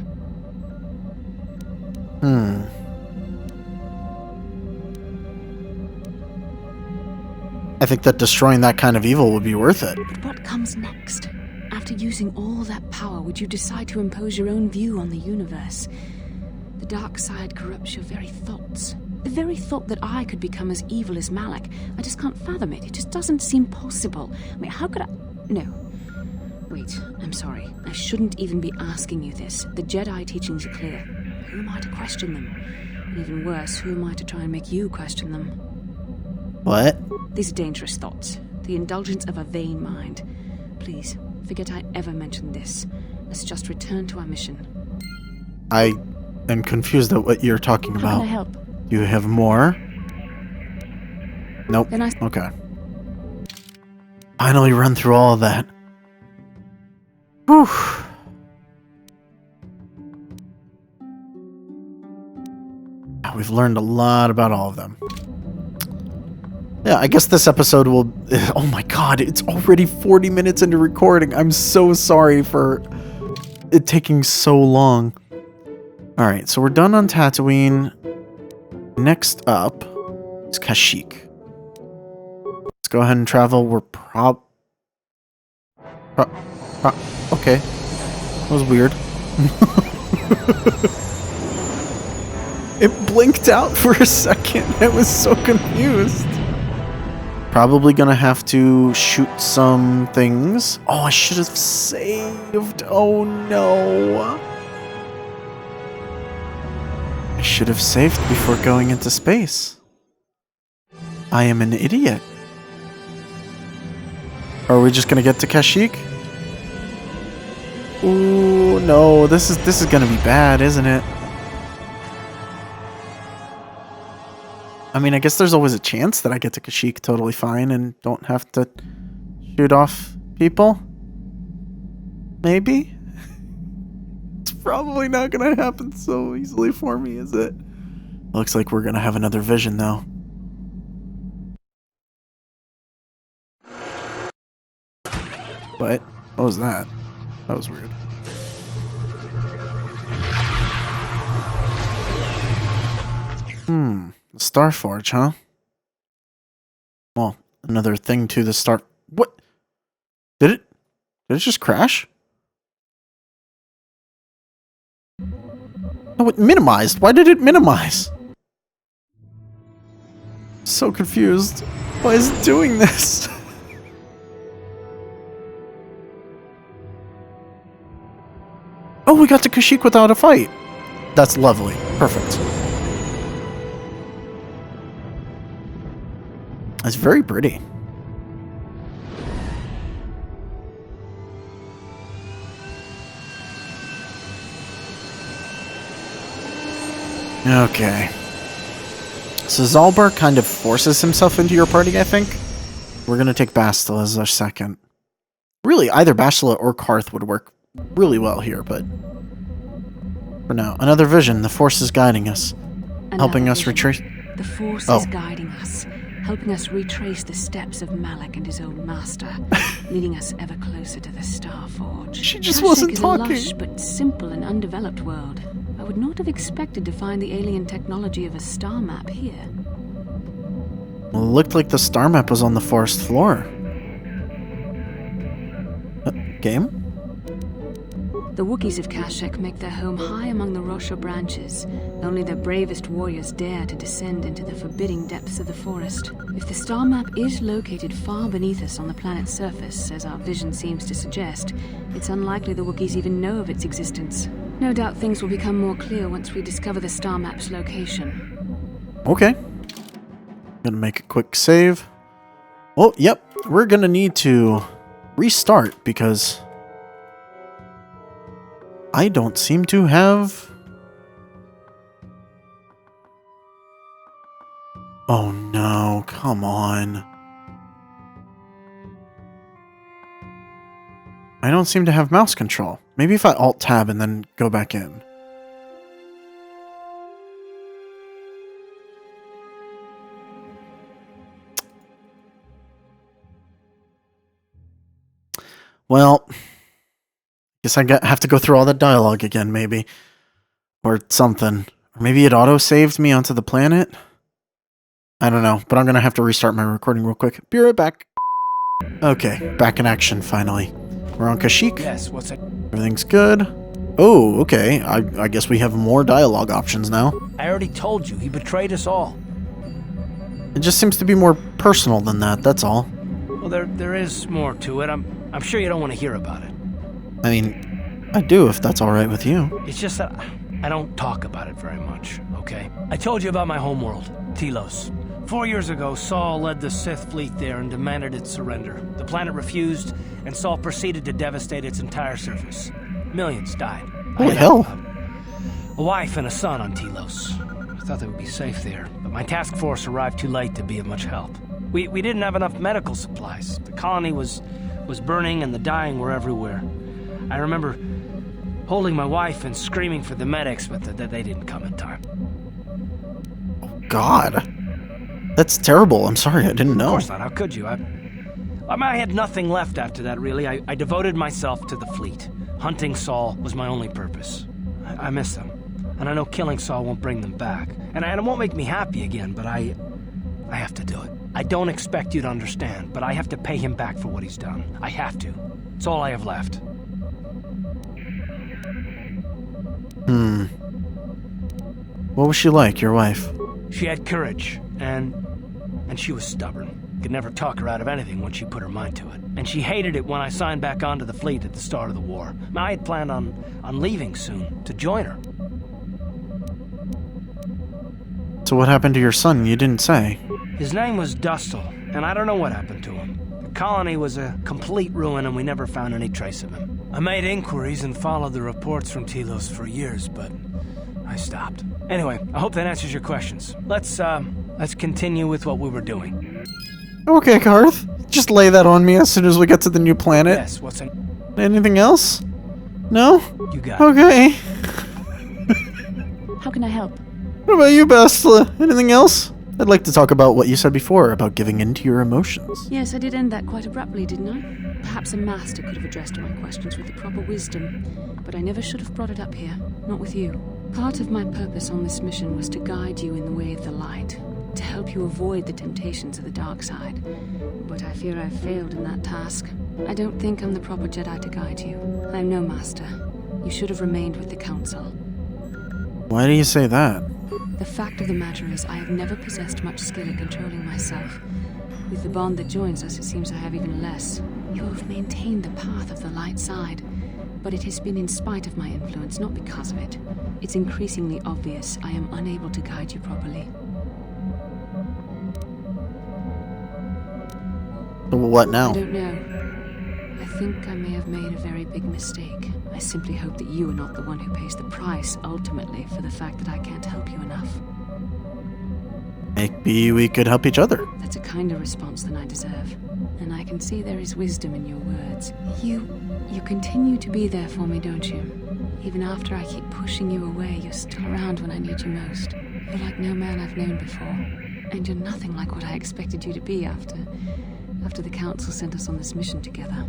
I think that destroying that kind of evil would be worth it. But what comes next? After using all that power, would you decide to impose your own view on the universe? The dark side corrupts your very thoughts. The very thought that I could become as evil as Malak, I just can't fathom it. It just doesn't seem possible. I mean, how could I... No. Wait, I'm sorry. I shouldn't even be asking you this. The Jedi teachings are clear. Who am I to question them? And even worse, who am I to try and make you question them? What? These are dangerous thoughts. The indulgence of a vain mind. Please, forget I ever mentioned this. Let's just return to our mission. I am confused at what you're talking How about. can I help? You have more? Nope. Then Okay. Finally run through all of that. Whew. We've learned a lot about all of them. Yeah, I guess this episode will... Oh my god, it's already 40 minutes into recording. I'm so sorry for it taking so long. Alright, so we're done on Tatooine. Next up is Kashyyyk. Let's go ahead and travel. We're okay. That was weird. It blinked out for a second. I was so confused. Probably gonna have to shoot some things. Oh, I should have saved. Oh no. I should have saved before going into space. I am an idiot. Are we just gonna get to Kashyyyk? Ooh, no, this is gonna be bad, isn't it? I mean, I guess there's always a chance that I get to Kashyyyk totally fine and don't have to shoot off people. Maybe? It's probably not gonna happen so easily for me, is it? Looks like we're gonna have another vision, though. What? What was that? That was weird. The Starforge, huh? Well, another thing to the Star... What? Did it just crash? No, it minimized. Why did it minimize? So confused. Why is it doing this? Oh, we got to Kashyyyk without a fight. That's lovely. Perfect. It's very pretty. Okay. So Zaalbar kind of forces himself into your party, I think. We're going to take Bastila as our second. Really, either Bastila or Karth would work really well here, but for now. Another vision. The Force is guiding us. Helping us retrace... The Force is guiding us, helping us retrace the steps of Malak and his old master, leading us ever closer to the Starforge. She just wasn't talking. Kashyyyk is a lush but simple and undeveloped world. I would not have expected to find the alien technology of a star map here. Well, it looked like the star map was on the forest floor. Game? The Wookiees of Kashyyyk make their home high among the Rosha branches. Only their bravest warriors dare to descend into the forbidding depths of the forest. If the star map is located far beneath us on the planet's surface, as our vision seems to suggest, it's unlikely the Wookiees even know of its existence. No doubt things will become more clear once we discover the star map's location. Okay. Gonna make a quick save. Oh, yep. We're gonna need to restart because I don't seem to have... Oh no, come on. I don't seem to have mouse control. Maybe if I Alt-Tab and then go back in. Well, guess I have to go through all that dialogue again, maybe. Or something. Or maybe it auto-saved me onto the planet? I don't know, but I'm gonna have to restart my recording real quick. Be right back. Okay, back in action, finally. We're on Kashyyyk. Yes, what's it? Everything's good. Oh, okay. I guess we have more dialogue options now. I already told you, he betrayed us all. It just seems to be more personal than that, that's all. Well, there is more to it. I'm sure you don't want to hear about it. I mean, I do if that's alright with you. It's just that I don't talk about it very much, okay? I told you about my homeworld, Telos. 4 years ago, Saul led the Sith fleet there and demanded its surrender. The planet refused, and Saul proceeded to devastate its entire surface. Millions died. Holy hell. A wife and a son on Telos. I thought they would be safe there, but my task force arrived too late to be of much help. We didn't have enough medical supplies. The colony was burning and the dying were everywhere. I remember holding my wife and screaming for the medics, but they didn't come in time. Oh, God. That's terrible. I'm sorry, I didn't know. Of course not. How could you? I had nothing left after that, really. I devoted myself to the fleet. Hunting Saul was my only purpose. I miss them. And I know killing Saul won't bring them back. And it won't make me happy again, but I have to do it. I don't expect you to understand, but I have to pay him back for what he's done. I have to. It's all I have left. What was she like, your wife? She had courage, and she was stubborn. Could never talk her out of anything once she put her mind to it. And she hated it when I signed back onto the fleet at the start of the war. I had planned on leaving soon, to join her. So what happened to your son? You didn't say. His name was Dustle, and I don't know what happened to him. The colony was a complete ruin, and we never found any trace of him. I made inquiries and followed the reports from Telos for years, but I stopped. Anyway, I hope that answers your questions. Let's let's continue with what we were doing. Okay, Garth. Just lay that on me as soon as we get to the new planet. Yes, what's in... Anything else? No? You got it. Okay. How can I help? What about you, Bastila? Anything else? I'd like to talk about what you said before about giving in to your emotions. Yes, I did end that quite abruptly, didn't I? Perhaps a master could have addressed my questions with the proper wisdom, but I never should have brought it up here, not with you. Part of my purpose on this mission was to guide you in the way of the light, to help you avoid the temptations of the dark side. But I fear I've failed in that task. I don't think I'm the proper Jedi to guide you. I'm no master. You should have remained with the Council. Why do you say that? The fact of the matter is, I have never possessed much skill at controlling myself. With the bond that joins us, it seems I have even less. You have maintained the path of the light side, but it has been in spite of my influence, not because of it. It's increasingly obvious I am unable to guide you properly. What now? I don't know. I think I may have made a very big mistake. I simply hope that you are not the one who pays the price, ultimately, for the fact that I can't help you enough. Maybe we could help each other. That's a kinder response than I deserve. And I can see there is wisdom in your words. You continue to be there for me, don't you? Even after I keep pushing you away, you're still around when I need you most. You're like no man I've known before. And you're nothing like what I expected you to be after the Council sent us on this mission together.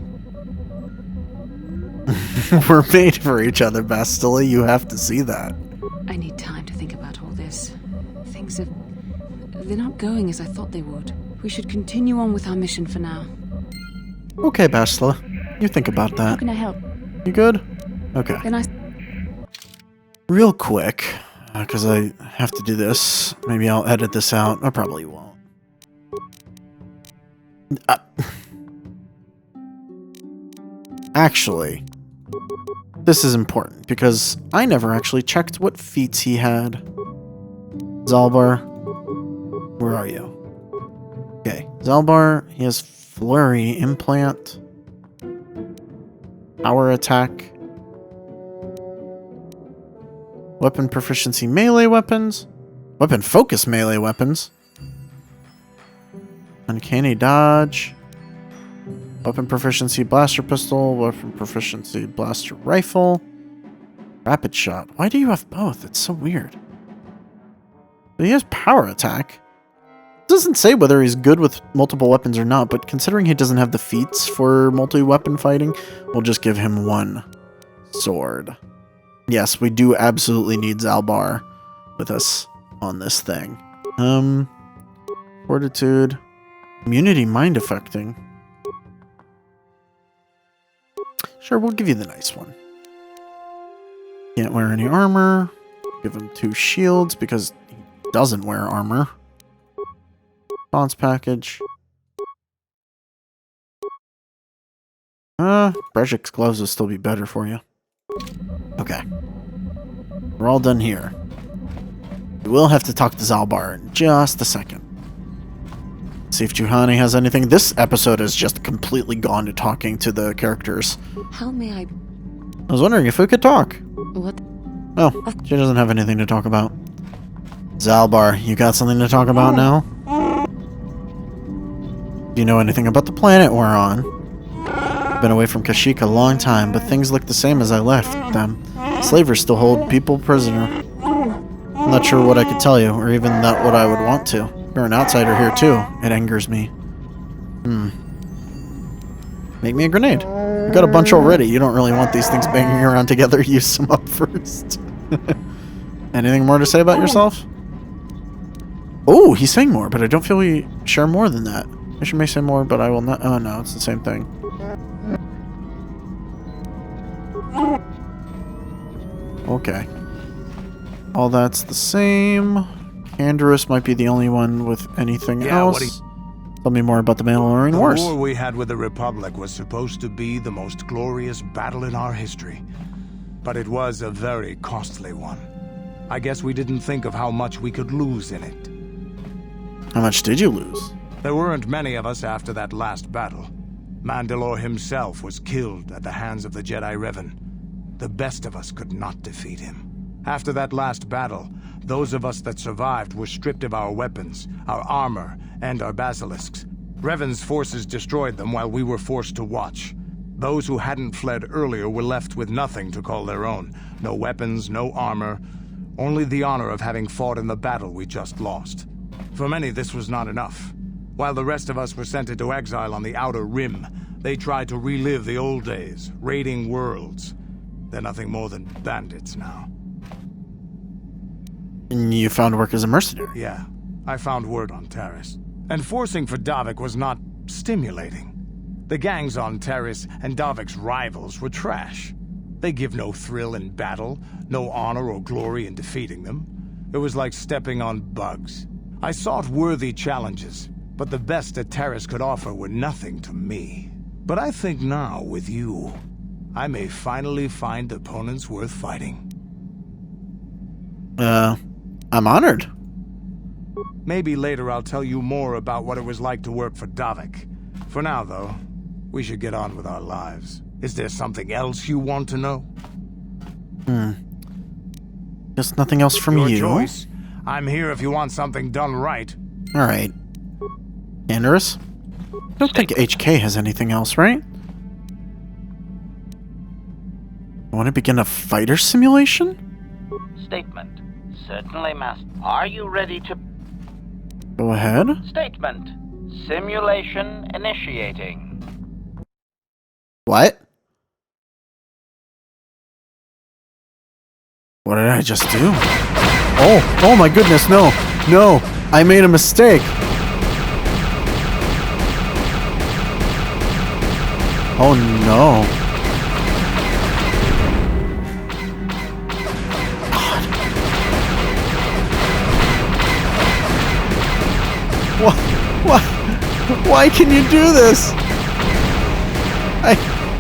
We're made for each other, Bastila. You have to see that. I need time to think about all this. They're not going as I thought they would. We should continue on with our mission for now. Okay, Bastila. You think about How that. can I help? You good? Okay. Then I... Real quick, because I have to do this. Maybe I'll edit this out. I probably won't. Actually, this is important because I never actually checked what feats he had. Zaalbar, where are you? Okay, Zaalbar, he has Flurry Implant, Power Attack, Weapon Proficiency Melee Weapons, Weapon Focus Melee Weapons, Uncanny Dodge, Weapon Proficiency Blaster Pistol, Weapon Proficiency Blaster Rifle, Rapid Shot. Why do you have both? It's so weird. But he has Power Attack. It doesn't say whether he's good with multiple weapons or not, but considering he doesn't have the feats for multi-weapon fighting, we'll just give him one sword. Yes, we do absolutely need Zaalbar with us on this thing. Fortitude. Immunity Mind Affecting. Sure, we'll give you the nice one. Can't wear any armor. Give him 2 shields because he doesn't wear armor. Response package. Brejik's gloves will still be better for you. Okay. We're all done here. We will have to talk to Zaalbar in just a second. See if Juhani has anything. This episode has just completely gone to talking to the characters. How may I... I was wondering if we could talk. What? Oh, she doesn't have anything to talk about. Zaalbar, you got something to talk about now? Do you know anything about the planet we're on? I've been away from Kashyyyk a long time, but things look the same as I left them. Slavers still hold people prisoner. I'm not sure what I could tell you, or even that what I would want to. You're an outsider here too. It angers me. Make me a grenade. You got a bunch already. You don't really want these things banging around together. Use them up first. Anything more to say about yourself? Oh, he's saying more, but I don't feel we share more than that. Mission may say more, but I will not. Oh no, it's the same thing. Okay. All that's the same. Canderous might be the only one with anything else. Tell me more about the Mandalorian Wars. The war we had with the Republic was supposed to be the most glorious battle in our history. But it was a very costly one. I guess we didn't think of how much we could lose in it. How much did you lose? There weren't many of us after that last battle. Mandalore himself was killed at the hands of the Jedi Revan. The best of us could not defeat him. After that last battle, those of us that survived were stripped of our weapons, our armor, and our basilisks. Revan's forces destroyed them while we were forced to watch. Those who hadn't fled earlier were left with nothing to call their own. No weapons, no armor, only the honor of having fought in the battle we just lost. For many, this was not enough. While the rest of us were sent into exile on the Outer Rim, they tried to relive the old days, raiding worlds. They're nothing more than bandits now. And you found work as a mercenary? Yeah, I found word on Terrace. Enforcing for Davik was not stimulating. The gangs on Terrace and Davik's rivals were trash. They give no thrill in battle, no honor or glory in defeating them. It was like stepping on bugs. I sought worthy challenges, but the best that Terrace could offer were nothing to me. But I think now, with you, I may finally find opponents worth fighting. I'm honored. Maybe later I'll tell you more about what it was like to work for Davik. For now, though, we should get on with our lives. Is there something else you want to know? Guess nothing else from Your you. choice. I'm here if you want something done right. Alright. Andorus? I don't think HK has anything else, right? I want to begin a fighter simulation? Statement. Certainly, Master. Are you ready to... Go ahead. Statement. Simulation initiating. What? What did I just do? Oh my goodness, no. No, I made a mistake. Oh no. God. Why can you do this?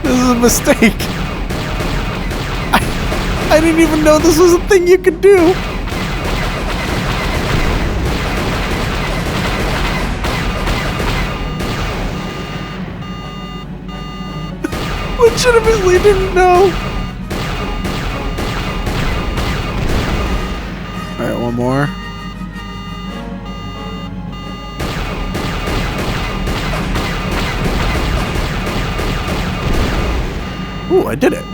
This is a mistake. I didn't even know this was a thing you could do. Legitimately didn't know. Alright, one more. Ooh, I did it.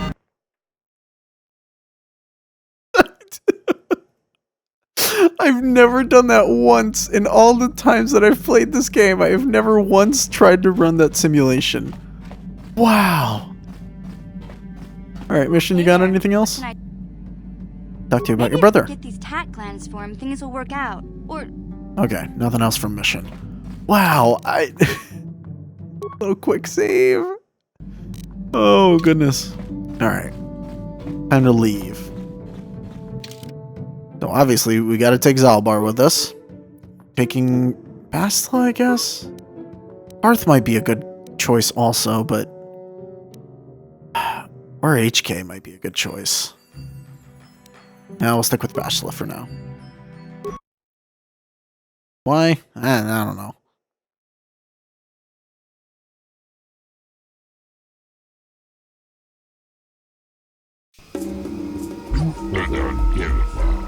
I've never done that once. In all the times that I've played this game, I have never once tried to run that simulation. Wow. Alright, Mission, you got anything else? Talk to you about your brother. If I get these tat glands for him, things will work out. Or... Okay, nothing else from Mission. Wow, little quick save. Oh, goodness. Alright. Time to leave. So, obviously, we gotta take Zaalbar with us. Taking Bastila, I guess? Arth might be a good choice also, but... Or HK might be a good choice. Now we'll stick with Bastila for now. Why? I don't know.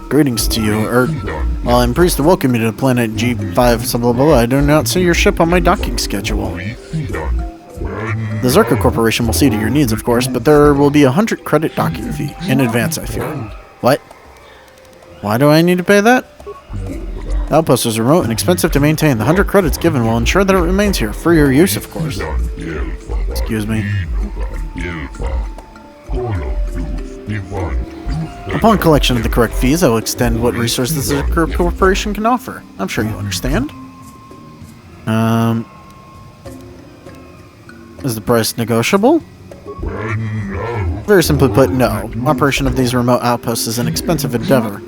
Greetings to you, While I'm pleased to welcome you to planet G5, blah blah blah, I do not see your ship on my docking schedule. The Zerka Corporation will see to your needs, of course, but there will be a 100 credit docking fee. In advance, I fear. What? Why do I need to pay that? The outpost is remote and expensive to maintain. The 100 credits given will ensure that it remains here, for your use, of course. Excuse me. Upon collection of the correct fees, I will extend what resources the Zerka Corporation can offer. I'm sure you understand. Is the price negotiable? Very simply put, no. Operation of these remote outposts is an expensive endeavor.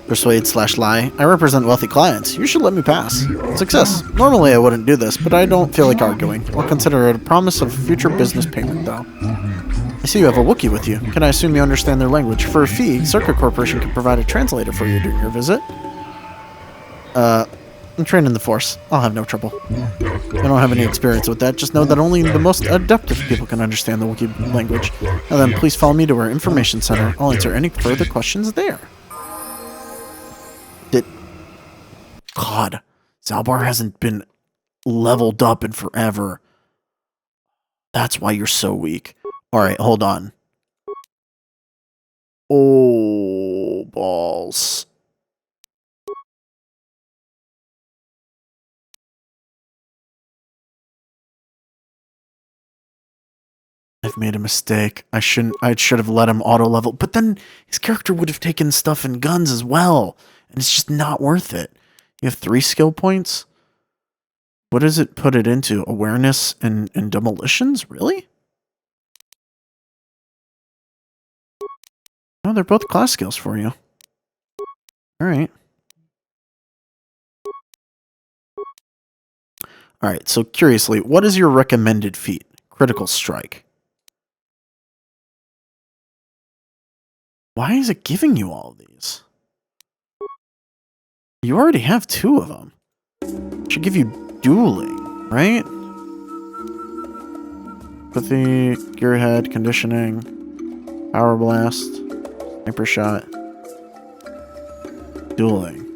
Persuade/lie. I represent wealthy clients. You should let me pass. Success. Normally I wouldn't do this, but I don't feel like arguing. I'll consider it a promise of future business payment, though. I see you have a Wookiee with you. Can I assume you understand their language? For a fee, Zerka Corporation can provide a translator for you during your visit. I'm trained in the Force. I'll have no trouble. I don't have any experience with that. Just know that only the most adept of people can understand the Wookiee language. And then please follow me to our information center. I'll answer any further questions there. Zaalbar hasn't been leveled up in forever. That's why you're so weak. Alright, hold on. Oh, balls. I've made a mistake. I should have let him auto level, but then his character would have taken stuff and guns as well, and it's just not worth it. You have 3 skill points? What does it put it into? Awareness and demolitions? Really? No, they're both class skills for you. Alright. Alright, so curiously, what is your recommended feat? Critical strike. Why is it giving you all of these? You already have 2 of them. It should give you dueling, right? Empathy, gearhead, conditioning, power blast, sniper shot, dueling.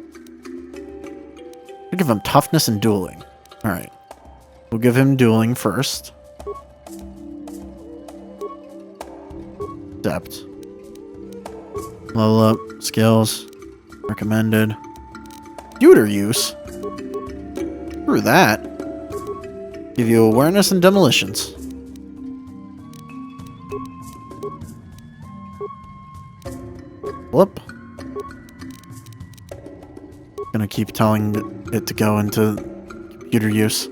We'll give him toughness and dueling. Alright. We'll give him dueling first. Adept. Level up, skills, recommended. Computer use. Screw that. Give you awareness and demolitions. Whoop. Gonna keep telling it to go into computer use.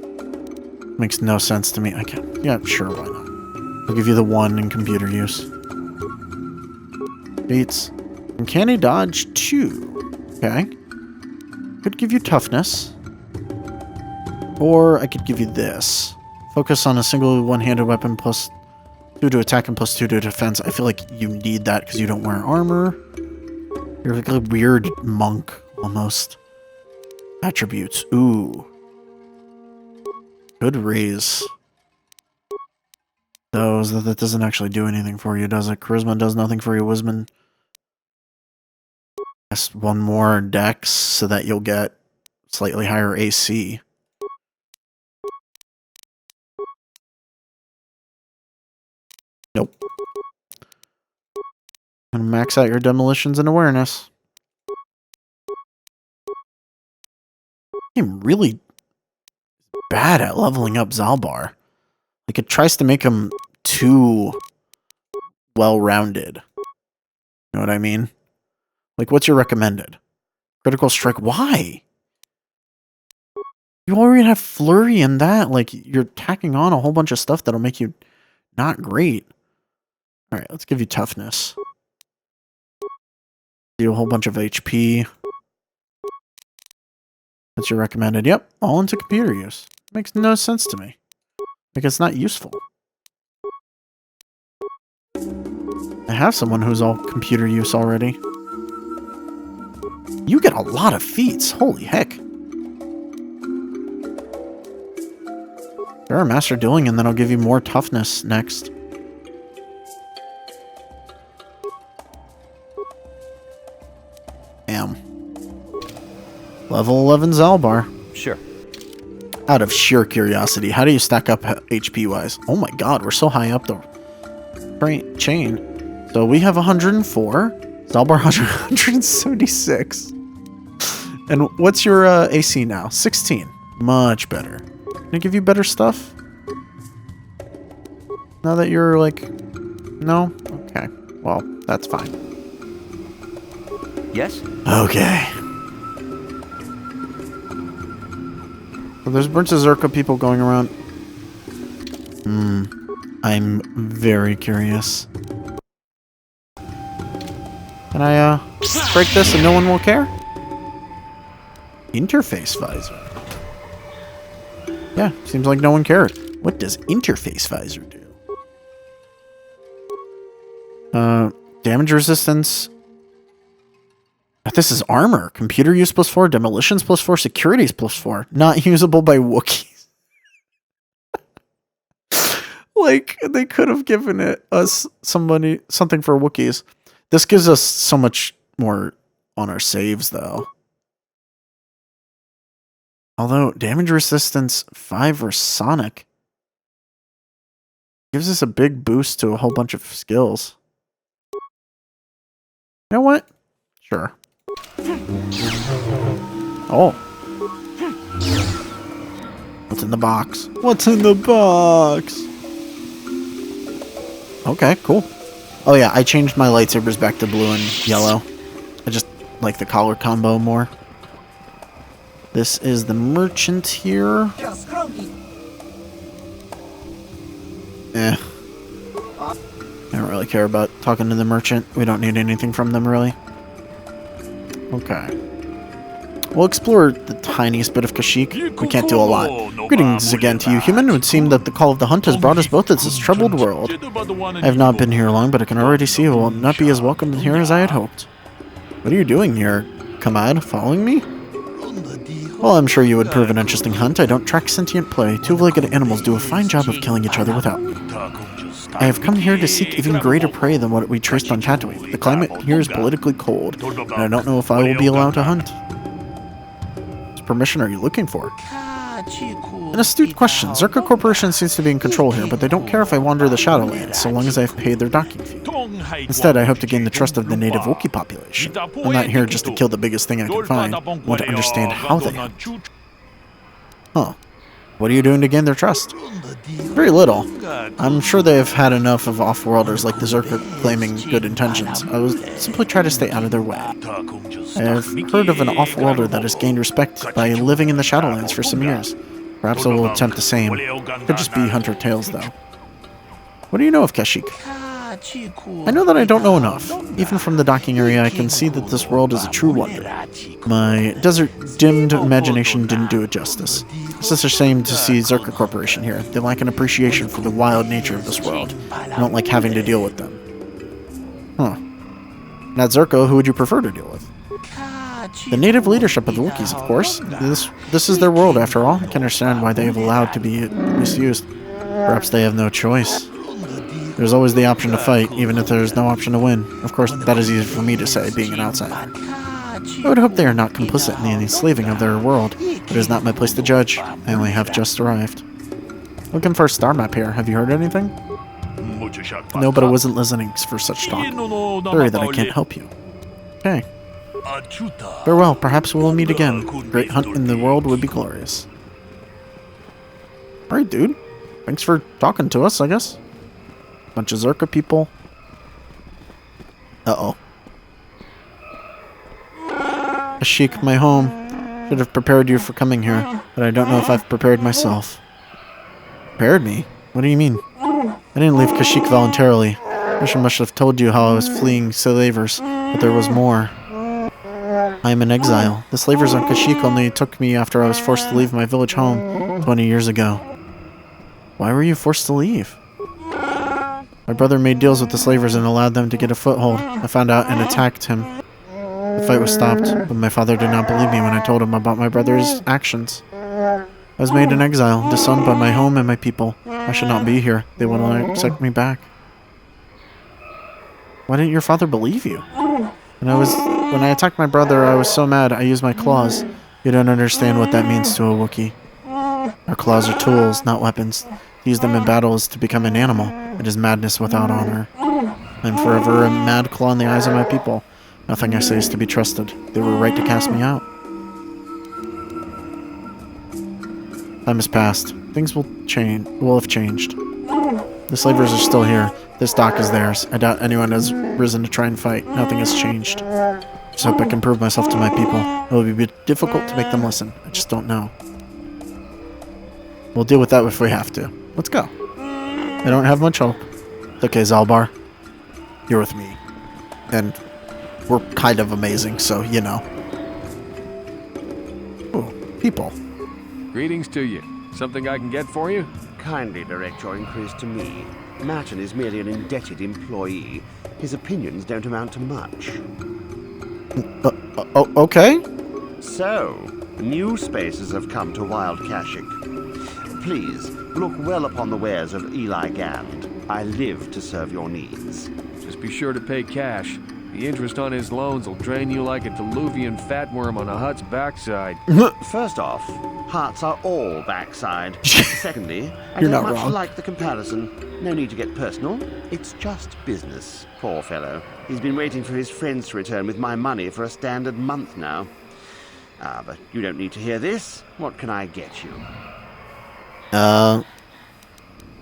Makes no sense to me. I can't. Yeah, sure, why not? I'll give you the 1 in computer use. Beats. Uncanny dodge 2. Okay. Could give you toughness. Or I could give you this. Focus on a single one-handed weapon plus 2 to attack and plus 2 to defense. I feel like you need that because you don't wear armor. You're like a weird monk, almost. Attributes. Ooh. Good raise. Those, that doesn't actually do anything for you, does it? Charisma does nothing for you, Wisdom. Just 1 more dex so that you'll get slightly higher AC. Nope. I'm gonna max out your demolitions and awareness. I'm really bad at leveling up Zaalbar. Like, it tries to make him too well-rounded. You know what I mean? Like, what's your recommended? Critical strike. Why? You already have flurry in that. Like, you're tacking on a whole bunch of stuff that'll make you not great. Alright, let's give you toughness. Do a whole bunch of HP. That's your recommended. Yep, all into computer use. Makes no sense to me. Like, it's not useful. I have someone who's all computer use already. You get a lot of feats. Holy heck. Sure, master dueling, and then I'll give you more toughness next. Bam. Level 11 Zaalbar. Sure. Out of sheer curiosity, how do you stack up HP-wise? Oh my god, we're so high up the chain. So we have 104. Zaalbar 176. And what's your AC now? 16. Much better. Can I give you better stuff? Now that you're like... No? Okay. Well, that's fine. Yes? Okay. So there's a bunch of Zerka people going around. I'm very curious. Can I break this and no one will care? Interface visor. Yeah, seems like no one cared. What does interface visor do? Damage resistance. This is armor. Computer use +4, demolitions +4, securities +4. Not usable by Wookiees. Like, they could have given us something for Wookiees. This gives us so much more on our saves, though. Although damage resistance 5 or Sonic gives us a big boost to a whole bunch of skills. You know what? Sure. Oh. What's in the box? What's in the box? Okay, cool. Oh yeah, I changed my lightsabers back to blue and yellow. I just like the color combo more. This is the merchant here. Eh. I don't really care about talking to the merchant. We don't need anything from them, really. Okay. We'll explore the tiniest bit of Kashyyyk. We can't do a lot. Greetings again to you, human. It would seem that the call of the hunt has brought us both to this troubled world. I have not been here long, but I can already see it will not be as welcome here as I had hoped. What are you doing here, Kamad? Following me? Well, I'm sure you would prove an interesting hunt. I don't track sentient prey. Two-legged animals do a fine job of killing each other without me. I have come here to seek even greater prey than what we traced on Tatooine. The climate here is politically cold, and I don't know if I will be allowed to hunt. What permission are you looking for? An astute question. Zerka Corporation seems to be in control here, but they don't care if I wander the Shadowlands, so long as I have paid their docking fee. Instead, I hope to gain the trust of the native Wookiee population. I'm not here just to kill the biggest thing I can find. I want to understand how they hunt. Huh. What are you doing to gain their trust? Very little. I'm sure they have had enough of off-worlders like the Zerka claiming good intentions. I will simply try to stay out of their way. I have heard of an off-worlder that has gained respect by living in the Shadowlands for some years. Perhaps I will attempt the same. Could just be Hunter Tales, though. What do you know of Kashyyyk? I know that I don't know enough. Even from the docking area, I can see that this world is a true wonder. My desert-dimmed imagination didn't do it justice. It's such a shame to see Zerka Corporation here. They lack an appreciation for the wild nature of this world. I don't like having to deal with them. Huh. Not Zerka, who would you prefer to deal with? The native leadership of the Wookiees, of course. This is their world, after all. I can understand why they have allowed to be misused. Perhaps they have no choice. There's always the option to fight, even if there's no option to win. Of course, that is easy for me to say, being an outsider. I would hope they are not complicit in the enslaving of their world. It is not my place to judge. I only have just arrived. Looking for a star map here. Have you heard anything? No, but I wasn't listening for such talk. Sorry that I can't help you. Okay. Farewell. Perhaps we will meet again. Great hunt in the world would be glorious. Alright, dude. Thanks for talking to us, I guess. Bunch of Zerka people. Uh-oh. Kashyyyk, my home. Should have prepared you for coming here, but I don't know if I've prepared myself. Prepared me? What do you mean? I didn't leave Kashyyyk voluntarily. Mission must have told you how I was fleeing slavers, but there was more. I am in exile. The slavers on Kashyyyk only took me after I was forced to leave my village home 20 years ago. Why were you forced to leave? My brother made deals with the slavers and allowed them to get a foothold. I found out and attacked him. The fight was stopped, but my father did not believe me when I told him about my brother's actions. I was made an exile, disowned by my home and my people. I should not be here. They will not accept me back. Why didn't your father believe you? When I attacked my brother, I was so mad I used my claws. You don't understand what that means to a Wookiee. Our claws are tools, not weapons. To use them in battle is to become an animal. It is madness without honor. I am forever a mad claw in the eyes of my people. Nothing I say is to be trusted. They were right to cast me out. Time has passed. Things will have changed. The slavers are still here. This dock is theirs. I doubt anyone has risen to try and fight. Nothing has changed. Just hope I can prove myself to my people. It will be difficult to make them listen. I just don't know. We'll deal with that if we have to. Let's go. I don't have much hope. It's okay, Zaalbar. You're with me. And we're kind of amazing, so, you know. Ooh, people. Greetings to you. Something I can get for you? Kindly direct your inquiries to me. Martin is merely an indebted employee. His opinions don't amount to much. Okay. So, new spaces have come to Wild Kashyyyk. Please, look well upon the wares of Eli Gand. I live to serve your needs. Just be sure to pay cash. The interest on his loans will drain you like a diluvian fatworm on a hut's backside. First off, Hearts are all backside. Secondly, I You're don't not much wrong. like the comparison. No need to get personal. It's just business. Poor fellow. He's been waiting for his friends to return with my money for a standard month now. But you don't need to hear this. What can I get you?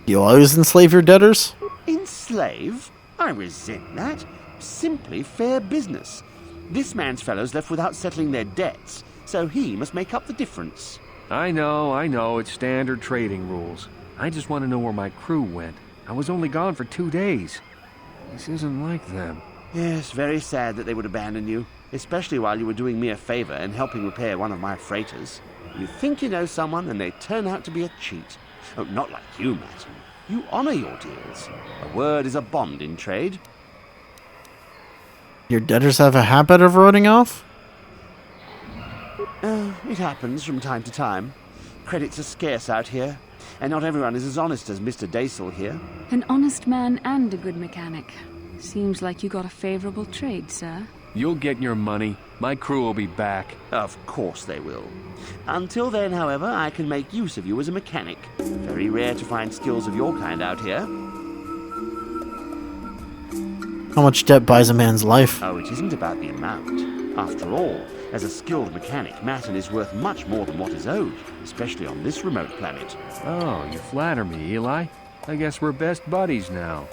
You always enslave your debtors? Enslave? I resent that. Simply fair business. This man's fellows left without settling their debts, so he must make up the difference. I know, it's standard trading rules. I just want to know where my crew went. I was only gone for 2 days. This isn't like them. Yes, very sad that they would abandon you, especially while you were doing me a favor and helping repair one of my freighters. You think you know someone, and they turn out to be a cheat. Oh, not like you, Matt. You honor your deals. A word is a bond in trade. Your debtors have a habit of running off? It happens from time to time. Credits are scarce out here, and not everyone is as honest as Mr. Daisel here. An honest man and a good mechanic. Seems like you got a favorable trade, sir. You'll get your money. My crew will be back. Of course they will. Until then, however, I can make use of you as a mechanic. Very rare to find skills of your kind out here. How much debt buys a man's life? Oh, it isn't about the amount. After all, as a skilled mechanic, Matten is worth much more than what is owed, especially on this remote planet. Oh, you flatter me, Eli. I guess we're best buddies now.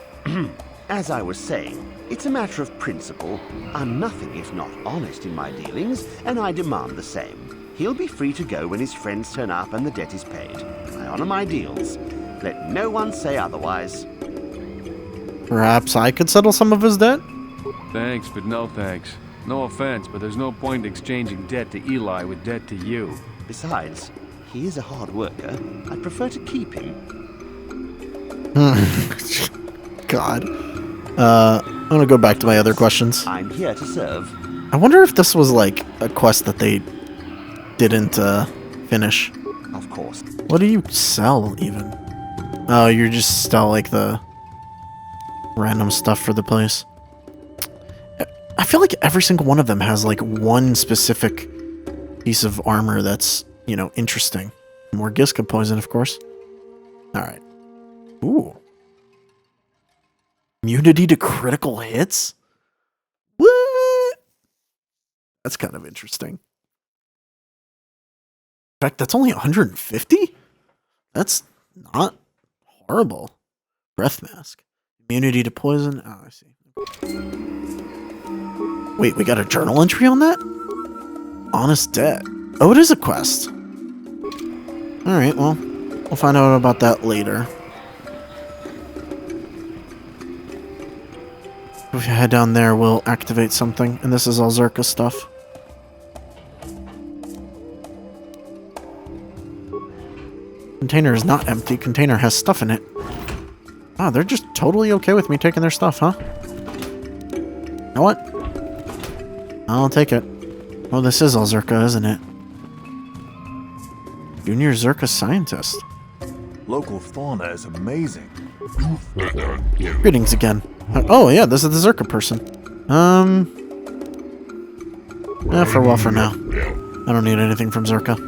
As I was saying, it's a matter of principle. I'm nothing if not honest in my dealings, and I demand the same. He'll be free to go when his friends turn up and the debt is paid. I honor my deals. Let no one say otherwise. Perhaps I could settle some of his debt? Thanks, but no thanks. No offense, but there's no point exchanging debt to Eli with debt to you. Besides, he is a hard worker. I'd prefer to keep him. God. I'm gonna go back to my other questions. I'm here to serve. I wonder if this was like a quest that they didn't finish. Of course. What do you sell, even? Oh, you just sell like the random stuff for the place. I feel like every single one of them has like one specific piece of armor that's, you know, interesting. More Giska poison, of course. Alright. Ooh. Immunity to critical hits? What? That's kind of interesting. In fact, that's only 150? That's not horrible. Breath mask. Immunity to poison. Oh, I see. Wait, we got a journal entry on that? Honest debt. Oh, it is a quest. Alright, well, we'll find out about that later. If we head down there, we'll activate something. And this is all Zerka stuff. Container is not empty. Container has stuff in it. Ah, they're just totally okay with me taking their stuff, huh? You know what? I'll take it. Oh, this is all Zerka, isn't it? Junior Zerka scientist. Local fauna is amazing. Greetings again. Oh, yeah, this is the Zerka person. For now. I don't need anything from Zerka.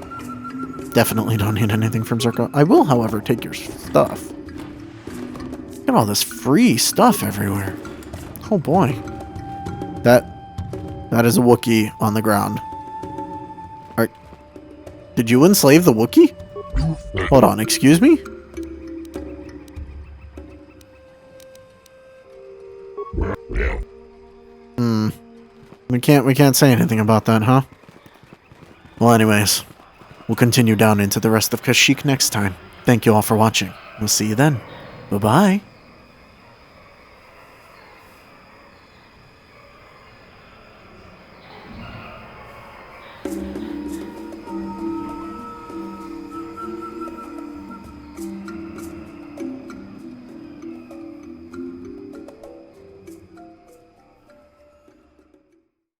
Definitely don't need anything from Zerka. I will, however, take your stuff. Look at all this free stuff everywhere. Oh boy. That is a Wookiee on the ground. Alright. Did you enslave the Wookiee? Hold on, excuse me? We can't say anything about that, huh? Well, anyways, we'll continue down into the rest of Kashyyyk next time. Thank you all for watching. We'll see you then. Bye-bye.